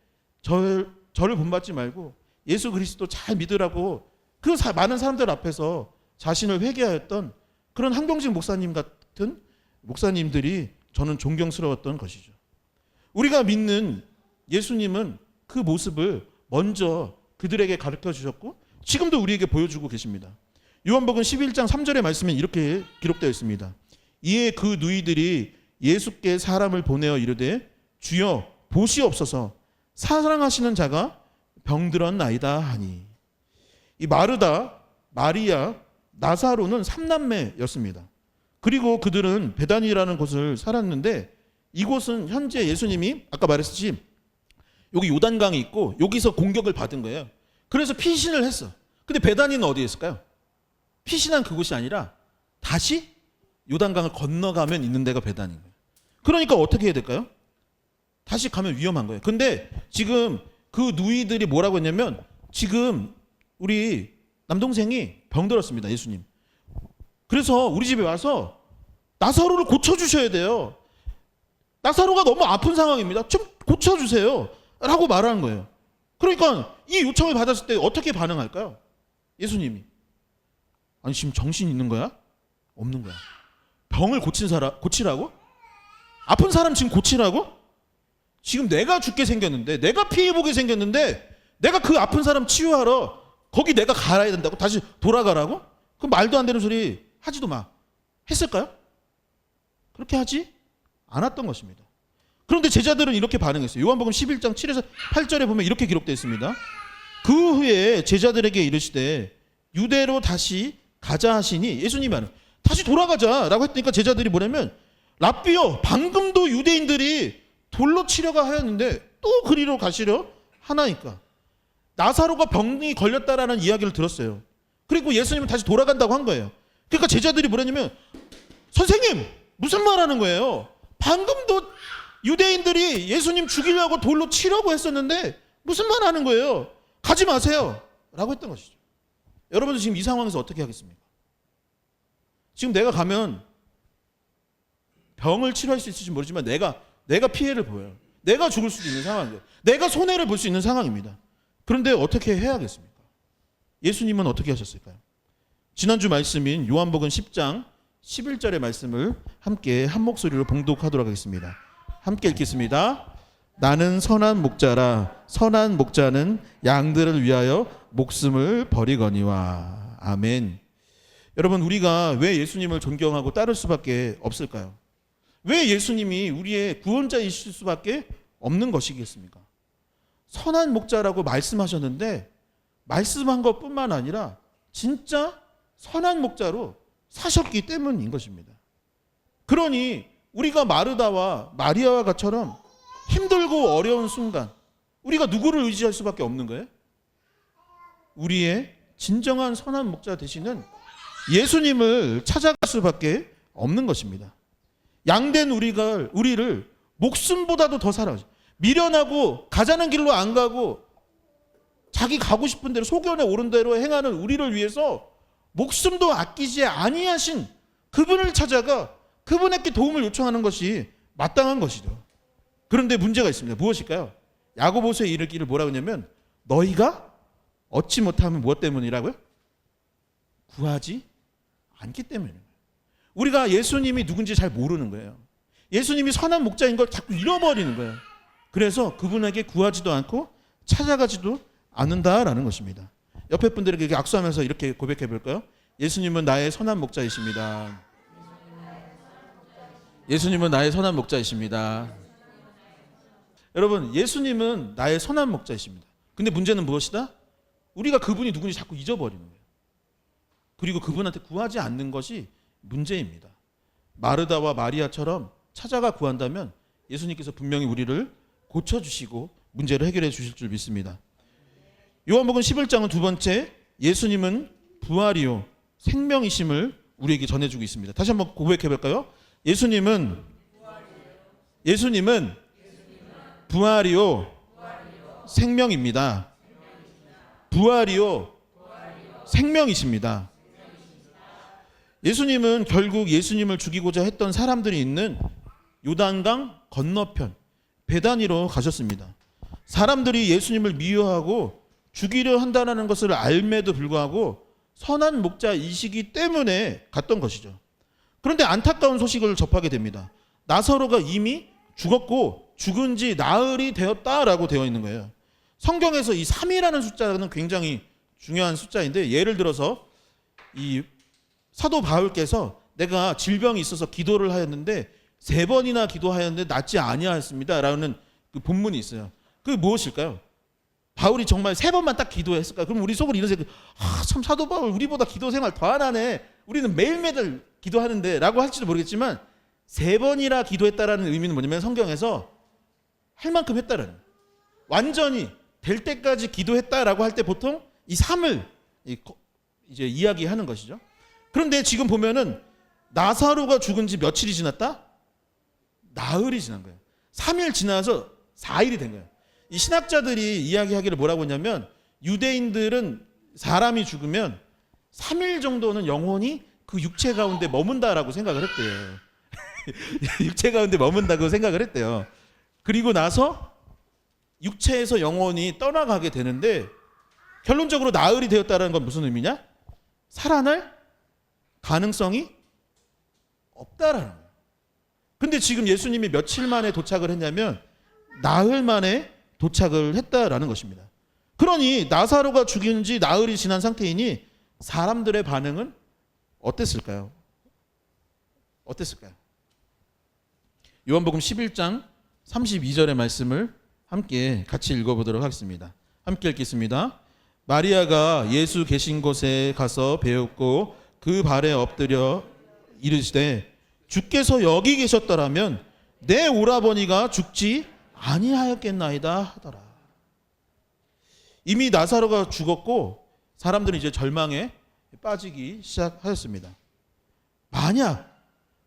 C: 저를 본받지 말고 예수 그리스도 잘 믿으라고 그 많은 사람들 앞에서 자신을 회개하였던 그런 한경직 목사님 같은 목사님들이 저는 존경스러웠던 것이죠. 우리가 믿는 예수님은 그 모습을 먼저 그들에게 가르쳐 주셨고, 지금도 우리에게 보여주고 계십니다. 요한복음 11장 3절의 말씀에 이렇게 기록되어 있습니다. 이에 그 누이들이 예수께 사람을 보내어 이르되 주여 보시옵소서 사랑하시는 자가 병들었나이다 하니. 이 마르다, 마리아, 나사로는 3남매였습니다. 그리고 그들은 베다니라는 곳을 살았는데 이곳은 현재 예수님이 아까 말했듯이 여기 요단강이 있고 여기서 공격을 받은 거예요. 그래서 피신을 했어. 근데 베다니는 어디에 있을까요? 피신한 그곳이 아니라 다시 요단강을 건너가면 있는 데가 베다니인 거예요. 그러니까 어떻게 해야 될까요? 다시 가면 위험한 거예요. 근데 지금 그 누이들이 뭐라고 했냐면 지금 우리 남동생이 병들었습니다. 예수님. 그래서 우리 집에 와서 나사로를 고쳐주셔야 돼요. 나사로가 너무 아픈 상황입니다. 좀 고쳐주세요 라고 말하는 거예요. 그러니까 이 요청을 받았을 때 어떻게 반응할까요? 예수님이 아니 지금 정신 있는 거야? 없는 거야. 병을 고치라고? 아픈 사람 지금 고치라고? 지금 내가 죽게 생겼는데, 내가 피해보게 생겼는데 내가 그 아픈 사람 치유하러 거기 내가 가야 된다고? 다시 돌아가라고? 그 말도 안 되는 소리 하지도 마. 했을까요? 그렇게 하지 않았던 것입니다. 그런데 제자들은 이렇게 반응했어요. 요한복음 11장 7에서 8절에 보면 이렇게 기록되어 있습니다. 그 후에 제자들에게 이르시되 유대로 다시 가자 하시니, 예수님이 말은 다시 돌아가자라고 했으니까 제자들이 뭐냐면 랍비여 방금도 유대인들이 돌로 치려가 하였는데 또 그리로 가시려 하나니까. 나사로가 병이 걸렸다라는 이야기를 들었어요. 그리고 예수님은 다시 돌아간다고 한 거예요. 그러니까 제자들이 뭐랬냐면 선생님 무슨 말 하는 거예요? 방금도 유대인들이 예수님 죽이려고 돌로 치려고 했었는데 무슨 말 하는 거예요? 가지 마세요 라고 했던 것이죠. 여러분들 지금 이 상황에서 어떻게 하겠습니까? 지금 내가 가면 병을 치료할 수 있을지 모르지만 내가 피해를 보여요. 내가 죽을 수도 있는 상황이에요. 내가 손해를 볼 수 있는 상황입니다. 그런데 어떻게 해야겠습니까? 예수님은 어떻게 하셨을까요? 지난주 말씀인 요한복음 10장 11절의 말씀을 함께 한 목소리로 봉독하도록 하겠습니다. 함께 읽겠습니다. 나는 선한 목자라 선한 목자는 양들을 위하여 목숨을 버리거니와. 아멘. 여러분, 우리가 왜 예수님을 존경하고 따를 수밖에 없을까요? 왜 예수님이 우리의 구원자이실 수밖에 없는 것이겠습니까? 선한 목자라고 말씀하셨는데 말씀한 것뿐만 아니라 진짜 선한 목자로 사셨기 때문인 것입니다. 그러니 우리가 마르다와 마리아와 같처럼 힘들고 어려운 순간 우리가 누구를 의지할 수밖에 없는 거예요? 우리의 진정한 선한 목자 되시는 예수님을 찾아갈 수밖에 없는 것입니다. 양된 우리를 목숨보다도 더 사랑하죠. 미련하고 가자는 길로 안 가고 자기 가고 싶은 대로 소견에 오른 대로 행하는 우리를 위해서 목숨도 아끼지 아니하신 그분을 찾아가 그분에게 도움을 요청하는 것이 마땅한 것이죠. 그런데 문제가 있습니다. 무엇일까요? 야고보서에 이르기를 뭐라고 하냐면 너희가 얻지 못하면 무엇 때문이라고요? 구하지 않기 때문이에요. 우리가 예수님이 누군지 잘 모르는 거예요. 예수님이 선한 목자인 걸 자꾸 잃어버리는 거예요. 그래서 그분에게 구하지도 않고 찾아가지도 않는다라는 것입니다. 옆에 분들에게 악수하면서 이렇게 고백해 볼까요? 예수님은 나의 선한 목자이십니다. 예수님은 나의 선한 목자이십니다. 여러분, 예수님은 나의 선한 목자이십니다. 근데 문제는 무엇이다? 우리가 그분이 누군지 자꾸 잊어버리는 거예요. 그리고 그분한테 구하지 않는 것이 문제입니다. 마르다와 마리아처럼 찾아가 구한다면 예수님께서 분명히 우리를 고쳐주시고 문제를 해결해 주실 줄 믿습니다. 요한복음 11장은 두 번째, 예수님은 부활이요 생명이심을 우리에게 전해주고 있습니다. 다시 한번 고백해 볼까요? 예수님은 부활이요 생명입니다. 부활이요 생명이십니다. 예수님은 결국 예수님을 죽이고자 했던 사람들이 있는 요단강 건너편 베다니로 가셨습니다. 사람들이 예수님을 미워하고 죽이려 한다는 것을 알매도 불구하고 선한 목자이시기 때문에 갔던 것이죠. 그런데 안타까운 소식을 접하게 됩니다. 나사로가 이미 죽었고 죽은 지 나흘이 되었다라고 되어 있는 거예요. 성경에서 이 3이라는 숫자는 굉장히 중요한 숫자인데, 예를 들어서 이 사도 바울께서 내가 질병이 있어서 기도를 하였는데 3번이나 기도하였는데 낫지 아니하였습니다라는 그 본문이 있어요. 그게 무엇일까요? 바울이 정말 3번만 딱 기도했을까? 그럼 우리 속으로 이런 생각, 참 사도 바울 우리보다 기도 생활 더 안 하네. 우리는 매일매일 기도하는데 라고 할지도 모르겠지만 3번이나 기도했다라는 의미는 뭐냐면 성경에서 할 만큼 했다라는 거예요. 완전히 될 때까지 기도했다라고 할 때 보통 이 3을 이제 이야기하는 것이죠. 그런데 지금 보면은 나사로가 죽은 지 며칠이 지났다? 나흘이 지난 거예요. 3일 지나서 4일이 된 거예요. 이 신학자들이 이야기하기를 뭐라고 했냐면 유대인들은 사람이 죽으면 3일 정도는 영혼이 그 육체 가운데 머문다라고 생각을 했대요. 육체 가운데 머문다고 생각을 했대요. 그리고 나서 육체에서 영혼이 떠나가게 되는데 결론적으로 나흘이 되었다는 건 무슨 의미냐? 살아날 가능성이 없다라는 거예요. 근데 지금 예수님이 며칠 만에 도착을 했냐면 나흘 만에 도착을 했다라는 것입니다. 그러니 나사로가 죽인 지 나흘이 지난 상태이니 사람들의 반응은 어땠을까요? 어땠을까요? 요한복음 11장 32절의 말씀을 함께 같이 읽어보도록 하겠습니다. 함께 읽겠습니다. 마리아가 예수 계신 곳에 가서 배웠고 그 발에 엎드려 이르시되 주께서 여기 계셨더라면 내 오라버니가 죽지 아니하였겠나이다 하더라. 이미 나사로가 죽었고 사람들은 이제 절망에 빠지기 시작하였습니다. 만약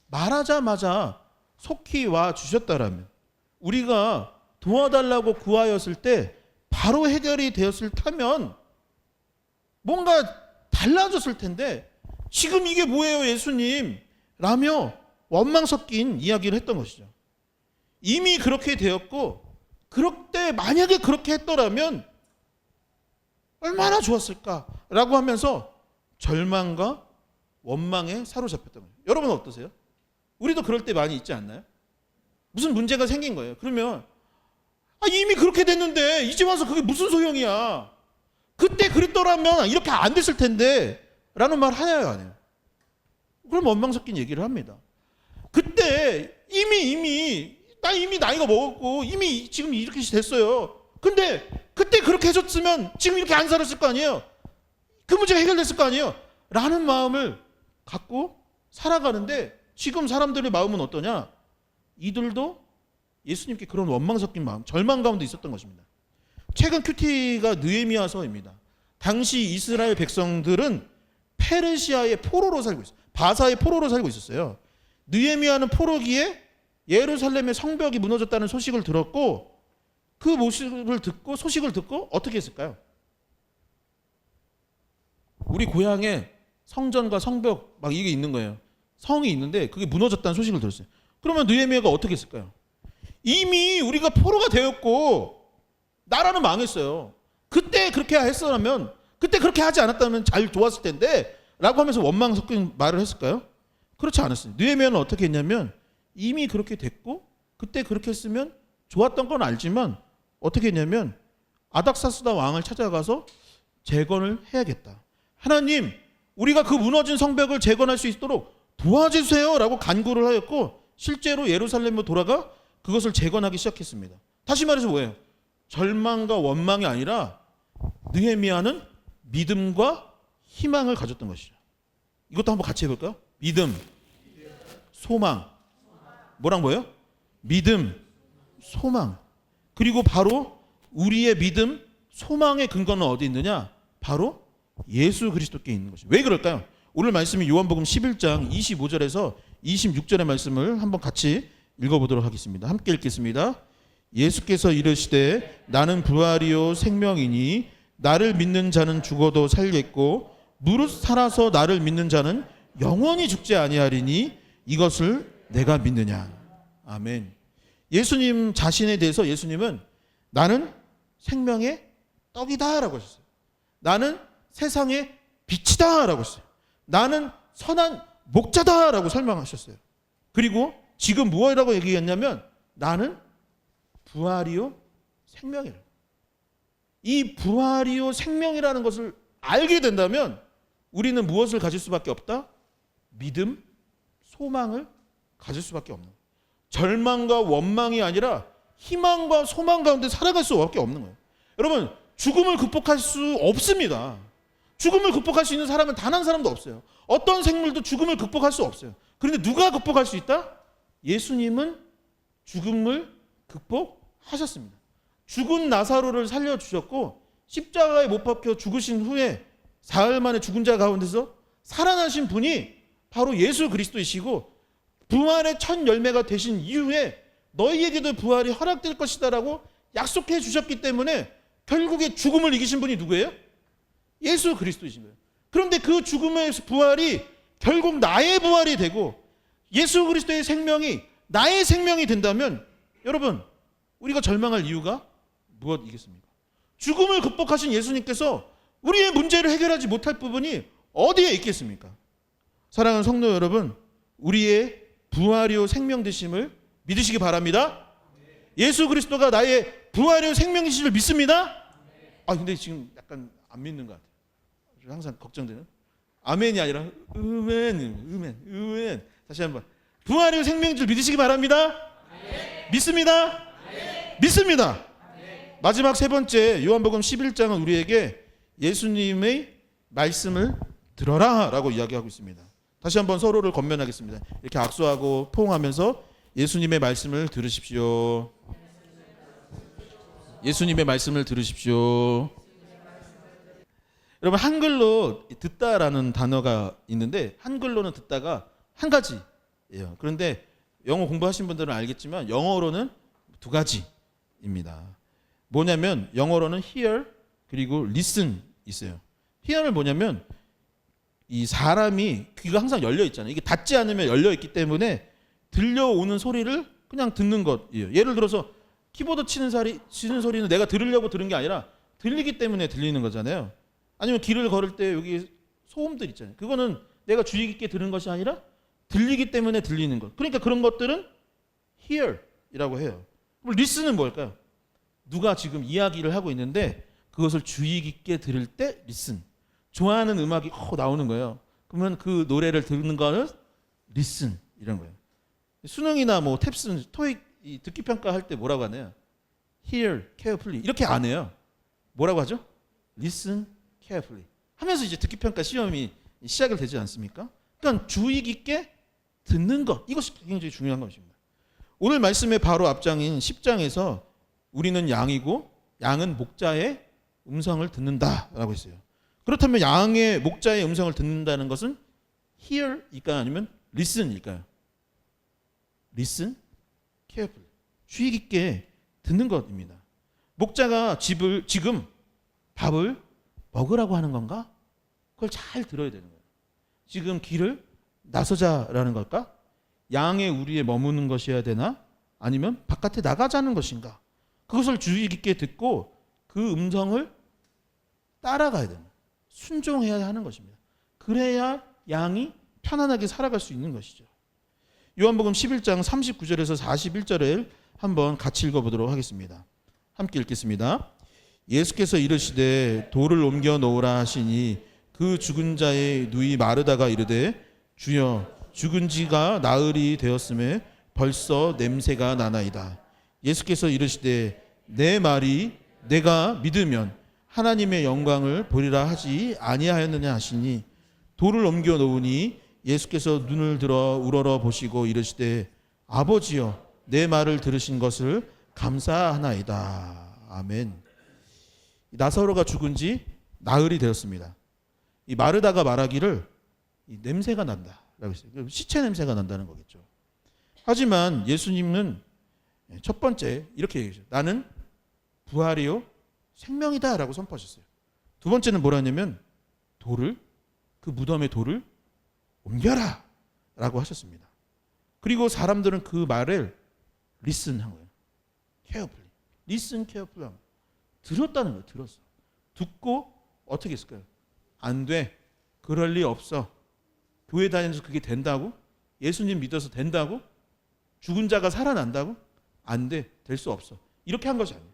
C: 말하자마자 속히 와 주셨다라면 우리가 도와달라고 구하였을 때 바로 해결이 되었을 테면 뭔가 달라졌을 텐데 지금 이게 뭐예요 예수님? 라며 원망 섞인 이야기를 했던 것이죠. 이미 그렇게 되었고 그때 만약에 그렇게 했더라면 얼마나 좋았을까라고 하면서 절망과 원망에 사로잡혔던 거예요. 여러분 어떠세요? 우리도 그럴 때 많이 있지 않나요? 무슨 문제가 생긴 거예요. 그러면 이미 그렇게 됐는데 이제 와서 그게 무슨 소용이야. 그때 그랬더라면 이렇게 안 됐을 텐데 라는 말 하나요 안 해요? 그럼 원망 섞인 얘기를 합니다. 그때 이미 나이가 먹었고 이미 지금 이렇게 됐어요. 근데 그때 그렇게 해줬으면 지금 이렇게 안 살았을 거 아니에요. 그 문제가 해결됐을 거 아니에요. 라는 마음을 갖고 살아가는데 지금 사람들의 마음은 어떠냐? 이들도 예수님께 그런 원망 섞인 마음, 절망 가운데 있었던 것입니다. 최근 큐티가 느헤미야서입니다. 당시 이스라엘 백성들은 페르시아의 포로로 살고 있어요. 바사의 포로로 살고 있었어요. 느헤미야는 포로기에 예루살렘의 성벽이 무너졌다는 소식을 들었고 그 소식을 듣고 어떻게 했을까요? 우리 고향에 성전과 성벽 막 이게 있는 거예요. 성이 있는데 그게 무너졌다는 소식을 들었어요. 그러면 느헤미야가 어떻게 했을까요? 이미 우리가 포로가 되었고 나라는 망했어요. 그때 그렇게 했으면 그때 그렇게 하지 않았다면 잘 좋았을 텐데 라고 하면서 원망 섞인 말을 했을까요? 그렇지 않았어요. 느헤미야는 어떻게 했냐면 이미 그렇게 됐고 그때 그렇게 했으면 좋았던 건 알지만 어떻게 했냐면 아닥사스다 왕을 찾아가서 재건을 해야겠다. 하나님 우리가 그 무너진 성벽을 재건할 수 있도록 도와주세요 라고 간구를 하였고 실제로 예루살렘으로 돌아가 그것을 재건하기 시작했습니다. 다시 말해서 뭐예요? 절망과 원망이 아니라 느헤미야는 믿음과 희망을 가졌던 것이죠. 이것도 한번 같이 해볼까요? 믿음, 소망. 뭐랑 뭐예요? 믿음, 소망. 그리고 바로 우리의 믿음, 소망의 근거는 어디 있느냐? 바로 예수 그리스도께 있는 것이죠. 왜 그럴까요? 오늘 말씀이 요한복음 11장 25절에서 26절의 말씀을 한번 같이 읽어보도록 하겠습니다. 함께 읽겠습니다. 예수께서 이르시되 나는 부활이요 생명이니 나를 믿는 자는 죽어도 살겠고 무릇 살아서 나를 믿는 자는 영원히 죽지 아니하리니 이것을 내가 믿느냐. 아멘. 예수님 자신에 대해서 예수님은 나는 생명의 떡이다 라고 하셨어요. 나는 세상의 빛이다 라고 하셨어요. 나는 선한 목자다 라고 설명하셨어요. 그리고 지금 무엇이라고 얘기했냐면 나는 부활이요 생명이라. 이 부활이요 생명이라는 것을 알게 된다면 우리는 무엇을 가질 수밖에 없다? 믿음, 소망을 가질 수밖에 없는 거예요. 절망과 원망이 아니라 희망과 소망 가운데 살아갈 수밖에 없는 거예요. 여러분, 죽음을 극복할 수 없습니다. 죽음을 극복할 수 있는 사람은 단 한 사람도 없어요. 어떤 생물도 죽음을 극복할 수 없어요. 그런데 누가 극복할 수 있다? 예수님은 죽음을 극복하셨습니다. 죽은 나사로를 살려주셨고 십자가에 못 박혀 죽으신 후에 사흘 만에 죽은 자 가운데서 살아나신 분이 바로 예수 그리스도이시고 부활의 첫 열매가 되신 이후에 너희에게도 부활이 허락될 것이다 라고 약속해 주셨기 때문에 결국에 죽음을 이기신 분이 누구예요? 예수 그리스도이신 거예요. 그런데 그 죽음의 부활이 결국 나의 부활이 되고 예수 그리스도의 생명이 나의 생명이 된다면 여러분, 우리가 절망할 이유가 무엇이겠습니까? 죽음을 극복하신 예수님께서 우리의 문제를 해결하지 못할 부분이 어디에 있겠습니까? 사랑하는 성도 여러분, 우리의 부활이요 생명 되심을 믿으시기 바랍니다. 예수 그리스도가 나의 부활이요 생명이심을 믿습니다. 근데 지금 약간 안 믿는 것 같아요. 항상 걱정되는. 아멘이 아니라 으멘. 다시 한번. 부활이요 생명인 줄 믿으시기 바랍니다. 믿습니다. 믿습니다. 마지막 세 번째, 요한복음 11장은 우리에게 예수님의 말씀을 들어라 라고 이야기하고 있습니다. 다시 한번 서로를 권면하겠습니다. 이렇게 악수하고 포옹하면서 예수님의 말씀을 들으십시오. 예수님의 말씀을 들으십시오. 여러분, 한글로 듣다라는 단어가 있는데 한글로는 듣다가 한 가지예요. 그런데 영어 공부하신 분들은 알겠지만 영어로는 두 가지입니다. 뭐냐면 영어로는 hear 그리고 listen 있어요. hear는 뭐냐면 이 사람이 귀가 항상 열려 있잖아요. 이게 닫지 않으면 열려 있기 때문에 들려오는 소리를 그냥 듣는 것이에요. 예를 들어서 키보드 치는 소리는 내가 들으려고 들은 게 아니라 들리기 때문에 들리는 거잖아요. 아니면 길을 걸을 때 여기 소음들 있잖아요. 그거는 내가 주의 깊게 들은 것이 아니라 들리기 때문에 들리는 것. 그러니까 그런 것들은 hear이라고 해요. 그럼 listen은 뭘까요? 누가 지금 이야기를 하고 있는데 그것을 주의 깊게 들을 때 listen. 좋아하는 음악이 나오는 거예요. 그러면 그 노래를 듣는 거는 listen 이런 거예요. 수능이나 뭐 탭스, 토익 듣기 평가 할 때 뭐라고 하나요? hear carefully 이렇게 안 해요. 뭐라고 하죠? listen carefully 하면서 이제 듣기 평가 시험이 시작을 되지 않습니까? 그러니까 주의 깊게 듣는 것, 이것이 굉장히 중요한 것입니다. 오늘 말씀의 바로 앞장인 10장에서 우리는 양이고 양은 목자의 음성을 듣는다라고 했어요. 그렇다면 양의 목자의 음성을 듣는다는 것은 hear일까요? 아니면 listen일까요? listen carefully, 주의 깊게 듣는 것입니다. 목자가 지금 밥을 먹으라고 하는 건가? 그걸 잘 들어야 되는 거예요. 지금 길을 나서자라는 걸까? 양의 우리에 머무는 것이어야 되나? 아니면 바깥에 나가자는 것인가? 그것을 주의 깊게 듣고 그 음성을 따라가야 되는, 순종해야 하는 것입니다. 그래야 양이 편안하게 살아갈 수 있는 것이죠. 요한복음 11장 39절에서 41절을 한번 같이 읽어보도록 하겠습니다. 함께 읽겠습니다. 예수께서 이르시되 돌을 옮겨 놓으라 하시니 그 죽은 자의 누이 마르다가 이르되 주여 죽은 지가 나흘이 되었음에 벌써 냄새가 나나이다. 예수께서 이르시되 내 말이 내가 믿으면 하나님의 영광을 보리라 하지 아니하였느냐 하시니 돌을 옮겨 놓으니 예수께서 눈을 들어 우러러 보시고 이르시되 아버지여 내 말을 들으신 것을 감사하나이다. 아멘. 나사로가 죽은 지 나흘이 되었습니다. 이 마르다가 말하기를 이 냄새가 난다라고 했어요. 시체 냄새가 난다는 거겠죠. 하지만 예수님은 첫 번째 이렇게 얘기했어요. 나는 부활이요 생명이다라고 선포하셨어요. 두 번째는 뭐라 했냐면 그 무덤의 돌을 옮겨라 라고 하셨습니다. 그리고 사람들은 그 말을 listen 한 거예요. carefully. listen carefully. 들었다는 거예요. 들었어. 듣고 어떻게 했을까요? 안 돼. 그럴 리 없어. 교회 다니면서 그게 된다고? 예수님 믿어서 된다고? 죽은 자가 살아난다고? 안 돼. 될 수 없어. 이렇게 한 것이 아니에요.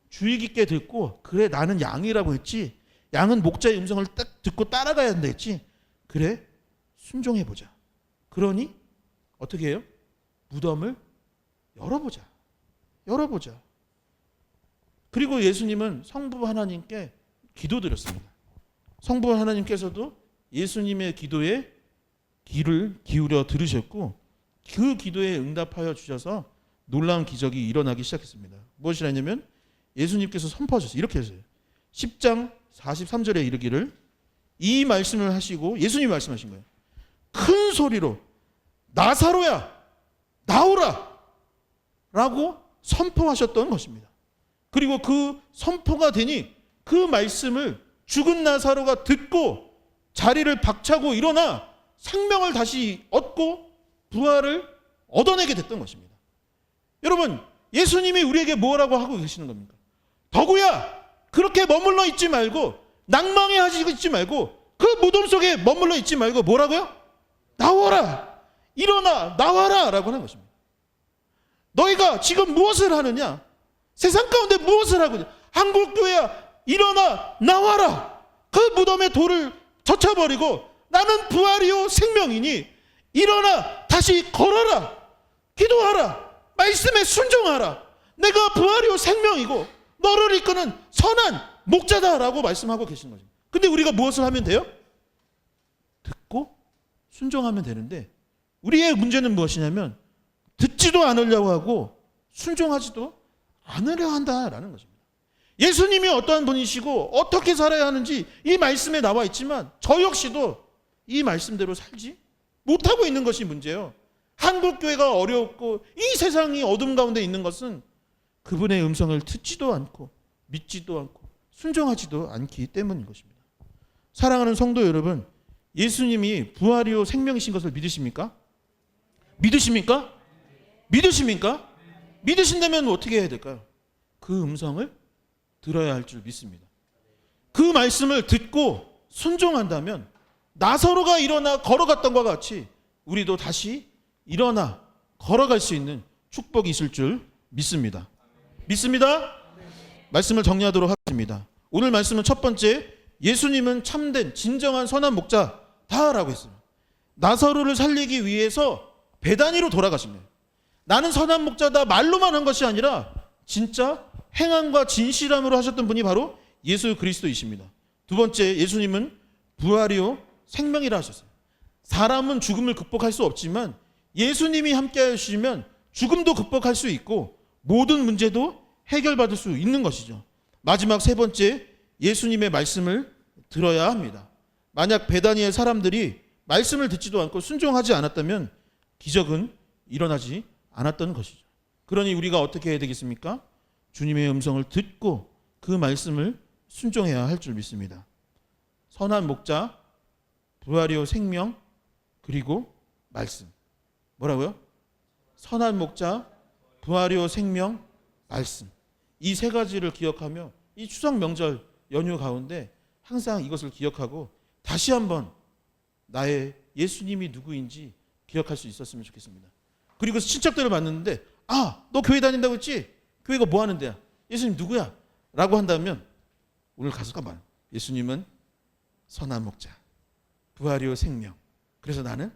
C: 주의 깊게 듣고 그래 나는 양이라고 했지. 양은 목자의 음성을 딱 듣고 따라가야 한다 했지. 그래 순종해보자. 그러니 어떻게 해요? 무덤을 열어보자. 그리고 예수님은 성부 하나님께 기도드렸습니다. 성부 하나님께서도 예수님의 기도에 귀를 기울여 들으셨고 그 기도에 응답하여 주셔서 놀라운 기적이 일어나기 시작했습니다. 무엇이라냐면 예수님께서 선포하셨어요. 이렇게 했어요. 10장 43절에 이르기를, 이 말씀을 하시고 예수님이 말씀하신 거예요. 큰 소리로 나사로야 나오라 라고 선포하셨던 것입니다. 그리고 그 선포가 되니 그 말씀을 죽은 나사로가 듣고 자리를 박차고 일어나 생명을 다시 얻고 부활을 얻어내게 됐던 것입니다. 여러분, 예수님이 우리에게 뭐라고 하고 계시는 겁니까? 더구야 그렇게 머물러 있지 말고, 낭망해 하시고 있지 말고, 그 무덤 속에 머물러 있지 말고 뭐라고요? 나와라, 일어나 나와라 라고 하는 것입니다. 너희가 지금 무엇을 하느냐? 세상 가운데 무엇을 하고 있냐? 한국교회야 일어나 나와라. 그 무덤의 돌을 젖혀버리고 나는 부활이요 생명이니 일어나 다시 걸어라, 기도하라, 말씀에 순종하라. 내가 부활이요 생명이고 너를 이끄는 선한 목자다라고 말씀하고 계신 거죠. 근데 우리가 무엇을 하면 돼요? 듣고 순종하면 되는데 우리의 문제는 무엇이냐면 듣지도 않으려고 하고 순종하지도 않으려 한다라는 것입니다. 예수님이 어떠한 분이시고 어떻게 살아야 하는지 이 말씀에 나와 있지만 저 역시도 이 말씀대로 살지 못하고 있는 것이 문제예요. 한국교회가 어렵고 이 세상이 어둠 가운데 있는 것은 그분의 음성을 듣지도 않고 믿지도 않고 순종하지도 않기 때문인 것입니다. 사랑하는 성도 여러분, 예수님이 부활이요 생명이신 것을 믿으십니까? 믿으십니까? 믿으십니까? 믿으신다면 어떻게 해야 될까요? 그 음성을 들어야 할 줄 믿습니다. 그 말씀을 듣고 순종한다면 나사로가 일어나 걸어갔던 것과 같이 우리도 다시 일어나 걸어갈 수 있는 축복이 있을 줄 믿습니다. 믿습니다? 말씀을 정리하도록 하겠습니다. 오늘 말씀은 첫 번째, 예수님은 참된 진정한 선한 목자다라고 했습니다. 나사로를 살리기 위해서 베다니로 돌아가신 거예요. 나는 선한 목자다 말로만 한 것이 아니라 진짜 행함과 진실함으로 하셨던 분이 바로 예수 그리스도이십니다. 두 번째, 예수님은 부활이요 생명이라 하셨어요. 사람은 죽음을 극복할 수 없지만 예수님이 함께 하시면 죽음도 극복할 수 있고 모든 문제도 해결받을 수 있는 것이죠. 마지막 세 번째, 예수님의 말씀을 들어야 합니다. 만약 베다니의 사람들이 말씀을 듣지도 않고 순종하지 않았다면 기적은 일어나지 않았던 것이죠. 그러니 우리가 어떻게 해야 되겠습니까? 주님의 음성을 듣고 그 말씀을 순종해야 할 줄 믿습니다. 선한 목자, 부활이요 생명, 그리고 말씀. 뭐라고요? 선한 목자, 부활이요 생명, 말씀. 이 세 가지를 기억하며 이 추석 명절 연휴 가운데 항상 이것을 기억하고 다시 한번 나의 예수님이 누구인지 기억할 수 있었으면 좋겠습니다. 그리고 친척들을 만났는데, 아, 너 교회 다닌다고 했지? 교회가 뭐 하는 데야? 예수님 누구야? 라고 한다면 오늘 가서 가봐요. 예수님은 선한 목자, 부활이요 생명, 그래서 나는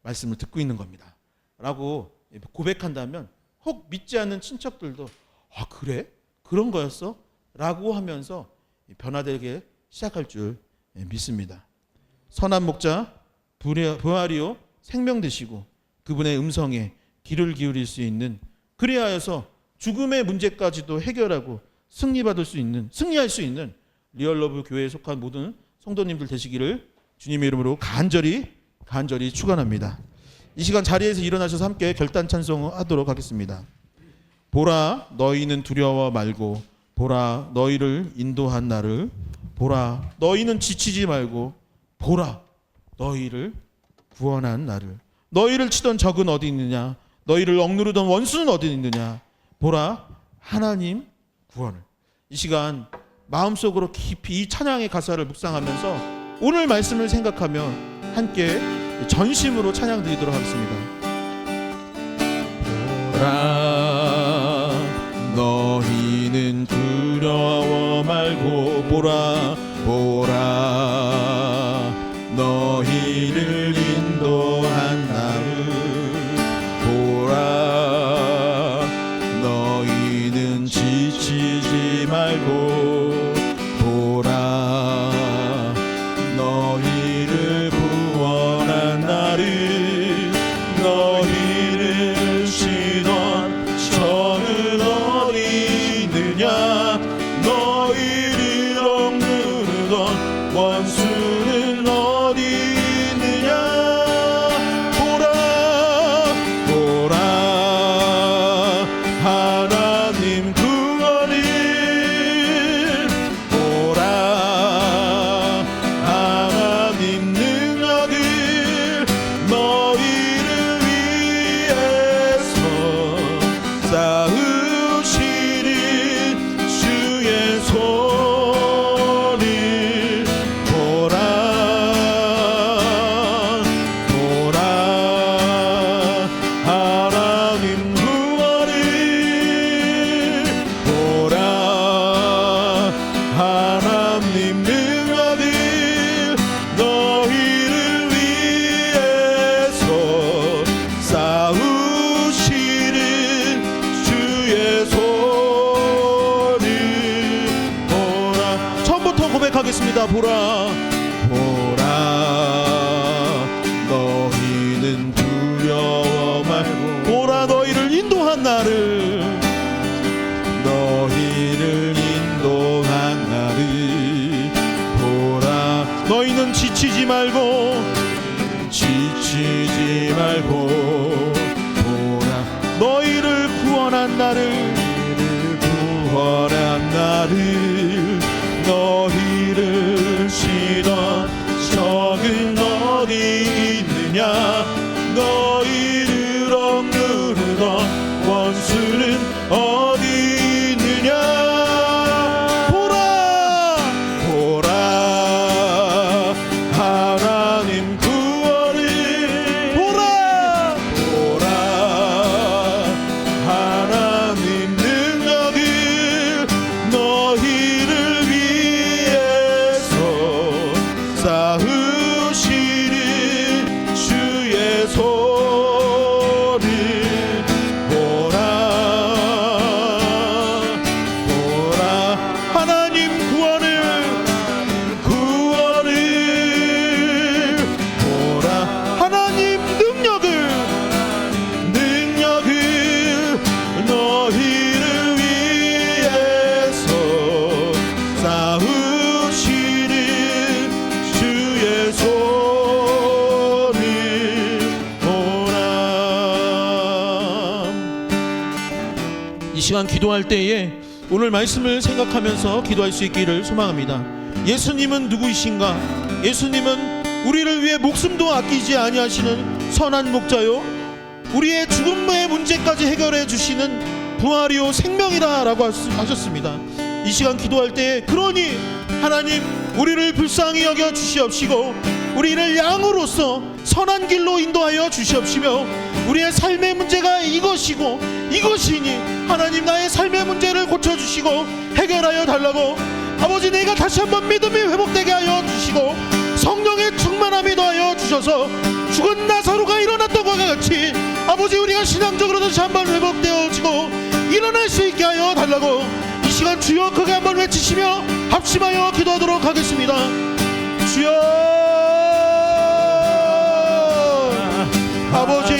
C: 말씀을 듣고 있는 겁니다 라고 고백한다면 혹 믿지 않는 친척들도 아 그래? 그런 거였어? 라고 하면서 변화되게 시작할 줄 믿습니다. 선한 목자, 부활이요 생명 되시고 그분의 음성에 귀를 기울일 수 있는, 그리하여서 죽음의 문제까지도 해결하고 승리할 수 있는 리얼러브 교회에 속한 모든 성도님들 되시기를 주님의 이름으로 간절히 축원합니다. 이 시간 자리에서 일어나셔서 함께 결단 찬송하도록 하겠습니다. 보라 너희는 두려워 말고, 보라 너희를 인도한 나를, 보라 너희는 지치지 말고, 보라 너희를 구원한 나를. 너희를 치던 적은 어디 있느냐, 너희를 억누르던 원수는 어디 있느냐, 보라 하나님 구원을. 이 시간 마음속으로 깊이 이 찬양의 가사를 묵상하면서 오늘 말씀을 생각하며 함께 전심으로 찬양 드리도록 하겠습니다.
D: 보라 너희는 두려워 말고, 보라 보라 너희를 인도한 나를, 보라
C: 하겠습니다. 보라 너희는 두려워 말고 보라 너희를 인도한 나를 보라 너희는 지치지 말고 보라 너희를 구원한 나를 너희를 치던 적은 어디 있느냐 너희를 억누르던 원수는 어디 있느냐 보라 하나님 구원을 보라 하나님 능력을 너희를 위해서 쌓으시는 주의 손을 보라 하나님 구원을 보라 하나님 능력을 너희를 위해서 쌓으시는 주의 손을 보라. 이 시간 기도할 때에 오늘 말씀을 생각하면서 기도할 수 있기를 소망합니다. 예수님은 누구이신가? 예수님은 우리를 위해 목숨도 아끼지 아니하시는 선한 목자요 우리의 죽음의 문제까지 해결해 주시는 부활이요 생명이다 라고 하셨습니다. 이 시간 기도할 때 그러니 하나님 우리를 불쌍히 여겨 주시옵시고 우리를 양으로서 선한 길로 인도하여 주시옵시며 우리의 삶의 문제가 이것이니 하나님 나의 삶의 문제를 고쳐주시고 해결하여 달라고 아버지 내가 다시 한번 믿음이 회복되게 하여 주시고 성령의 충만함이 더하여 주셔서 죽은 나사로가 일어났던 것과 같이 아버지 우리가 신앙적으로 다시 한번 회복되어지고 일어날 수 있게 하여 달라고 이 시간 주여 크게 한번 외치시며 합심하여 기도하도록 하겠습니다. 주여 아버지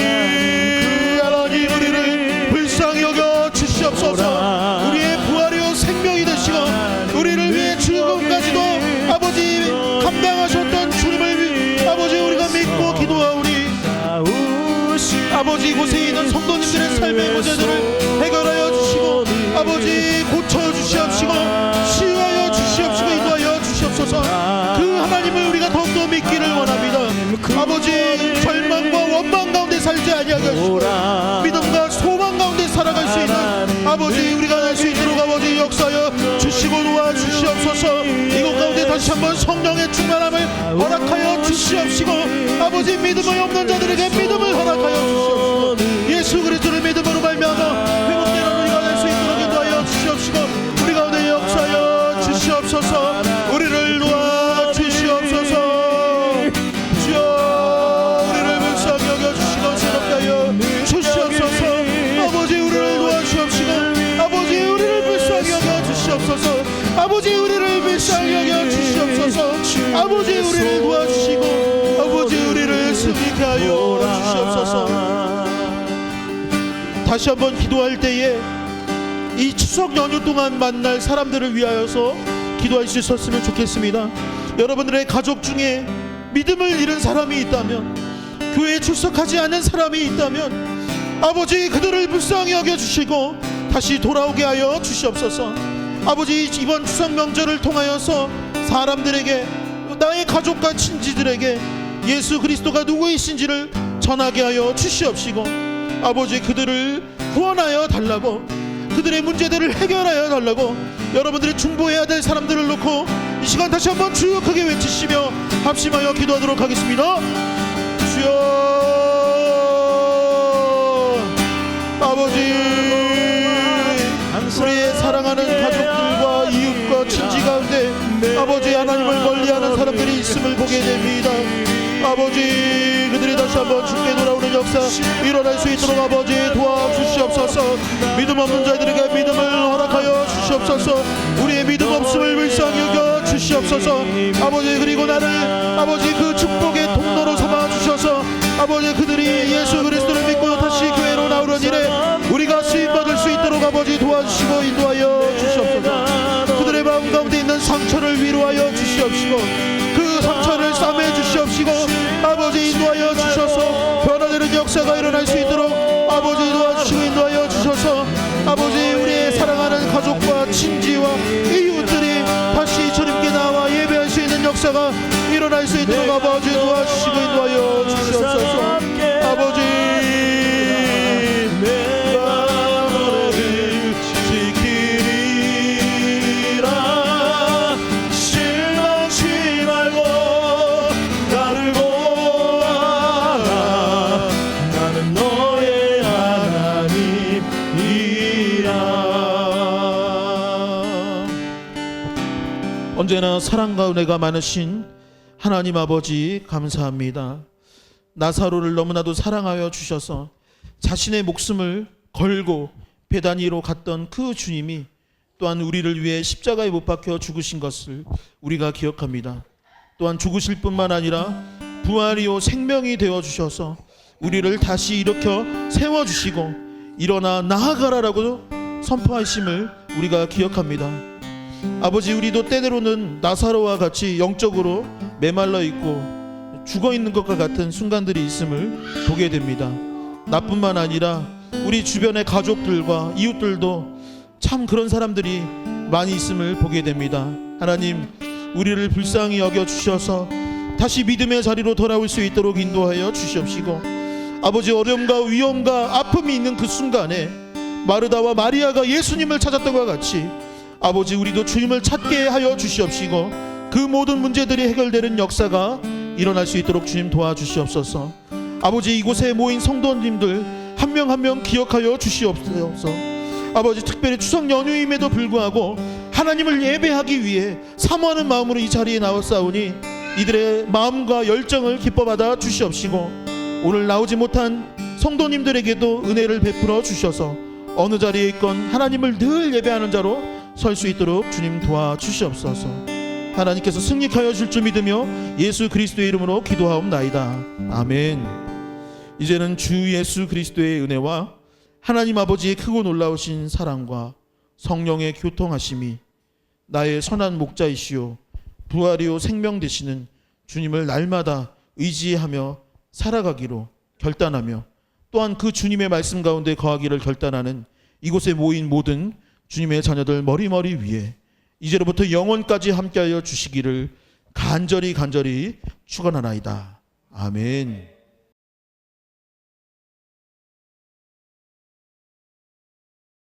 C: 하나님 우리를 불쌍히 여겨 주시옵소서. 우리의 부활이요 생명이 되시고 우리를 위해 죽음까지도 아버지 감당하셨던 주님을 아버지 우리가 믿고 기도하오니 아버지 이곳에 있는 성도님들의 삶의 문제들을 해결하여 주시고 아버지 고쳐주시옵시고 치유하여 주시옵시고 인도하여 주시옵소서. 그 하나님을 우리가 더욱더 믿기를 원합니다. 아버지 절망과 원망 가운데 살지 아니하게 하시고 믿음과 소망 가운데 살아갈 수 있는 아버지 우리가 날 수 있도록 아버지 역사하여 주시고 도와주시옵소서. 이곳 가운데 다시 한번 성령의 충만함을 허락하여 주시옵시고 아버지 믿음이 없는 자들에게 믿음을 허락하여 주시옵시고 예수 그리스도를 믿음으로 말미암아 회복되는 우리가 될 수 있도록 인도하여 주시옵시고 우리 가운데 역사하여 주시옵소서. 우리를 도와 주시옵소서. 주여 우리를 불쌍히 여겨주시고 새롭게 하여 주시옵소서. 아버지 우리를 도와주시옵시고 아버지 우리를 불쌍히 여겨주시옵소서. 아버지 우리를 불쌍히 여겨주시옵소서. 아버지 우리를 도와주시고 아버지 우리를 승리케 하여 주시옵소서. 다시 한번 기도할 때에 이 추석 연휴 동안 만날 사람들을 위하여서 기도할 수 있었으면 좋겠습니다. 여러분들의 가족 중에 믿음을 잃은 사람이 있다면 교회에 출석하지 않은 사람이 있다면 아버지 그들을 불쌍히 여겨주시고 다시 돌아오게 하여 주시옵소서. 아버지 이번 추석 명절을 통하여서 사람들에게 나의 가족과 친지들에게 예수 그리스도가 누구이신지를 전하게 하여 주시옵시고 아버지 그들을 구원하여 달라고 그들의 문제들을 해결하여 달라고 여러분들이 중보해야 될 사람들을 놓고 이 시간 다시 한번 주여 크게 외치시며 합심하여 기도하도록 하겠습니다. 주여 아버지 우리의 사랑하는 가족들과 이웃과 친지 가운데 아버지 하나님을 멀리하는 사람들이 있음을 보게 됩니다. 아버지 그들이 다시 한번 주께 돌아오는 역사 일어날 수 있도록 아버지 도와주시옵소서. 믿음 없는 자들에게 믿음을 허락하여 주시옵소서. 우리의 믿음 없음을 불쌍히 여겨 주시옵소서. 주시옵소서. 아버지 그리고 나를 아버지 그 축복의 통로로 삼아 주셔서 아버지 그들이 예수 그리스도를 믿고 다시 교회로 나오는 일에 우리가 수임받을 수 있도록 아버지 도와주시고 인도하여 주시옵소서. 그들의 마음 가운데 있는 상처를 위로하여 주시옵시고 그 상처를 싸매 주시옵시고 아버지 인도하여 주셔서 변화되는 역사가 일어날 수 있도록 아버지 도와주시고 인도하여 주셔서 아버지 우리의 사랑하는 가족과 친지와 이웃들이 다시 주님께 나와 예배할 수 있는 역사가 일어날 수 있도록 아버지 도와주시고 인도하여 주시옵소서. 아버지 내가 너를 지키리라. 실망치 말고 나를 보아라. 나는 너의 하나님이라. 언제나 사랑과 은혜가 많으신 하나님 아버지 감사합니다. 나사로를 너무나도 사랑하여 주셔서 자신의 목숨을 걸고 베다니로 갔던 그 주님이 또한 우리를 위해 십자가에 못 박혀 죽으신 것을 우리가 기억합니다. 또한 죽으실 뿐만 아니라 부활이요 생명이 되어 주셔서 우리를 다시 일으켜 세워 주시고 일어나 나아가라라고 선포하심을 우리가 기억합니다. 아버지 우리도 때때로는 나사로와 같이 영적으로 메말라 있고 죽어 있는 것과 같은 순간들이 있음을 보게 됩니다. 나뿐만 아니라 우리 주변의 가족들과 이웃들도 참 그런 사람들이 많이 있음을 보게 됩니다. 하나님 우리를 불쌍히 여겨 주셔서 다시 믿음의 자리로 돌아올 수 있도록 인도하여 주시옵시고 아버지 어려움과 위험과 아픔이 있는 그 순간에 마르다와 마리아가 예수님을 찾았던 것 같이 아버지 우리도 주님을 찾게 하여 주시옵시고 그 모든 문제들이 해결되는 역사가 일어날 수 있도록 주님 도와주시옵소서. 아버지 이곳에 모인 성도님들 한 명 한 명 기억하여 주시옵소서. 아버지 특별히 추석 연휴임에도 불구하고 하나님을 예배하기 위해 사모하는 마음으로 이 자리에 나왔사오니 이들의 마음과 열정을 기뻐받아 주시옵시고 오늘 나오지 못한 성도님들에게도 은혜를 베풀어 주셔서 어느 자리에 있건 하나님을 늘 예배하는 자로 설 수 있도록 주님 도와주시옵소서. 하나님께서 승리하여 줄 줄 믿으며 예수 그리스도의 이름으로 기도하옵나이다. 아멘. 이제는 주 예수 그리스도의 은혜와 하나님 아버지의 크고 놀라우신 사랑과 성령의 교통하심이 나의 선한 목자이시오 부활이요 생명 되시는 주님을 날마다 의지하며 살아가기로 결단하며 또한 그 주님의 말씀 가운데 거하기를 결단하는 이곳에 모인 모든 주님의 자녀들 머리머리 위에 이제로부터 영원까지 함께하여 주시기를 간절히 축원하나이다. 아멘.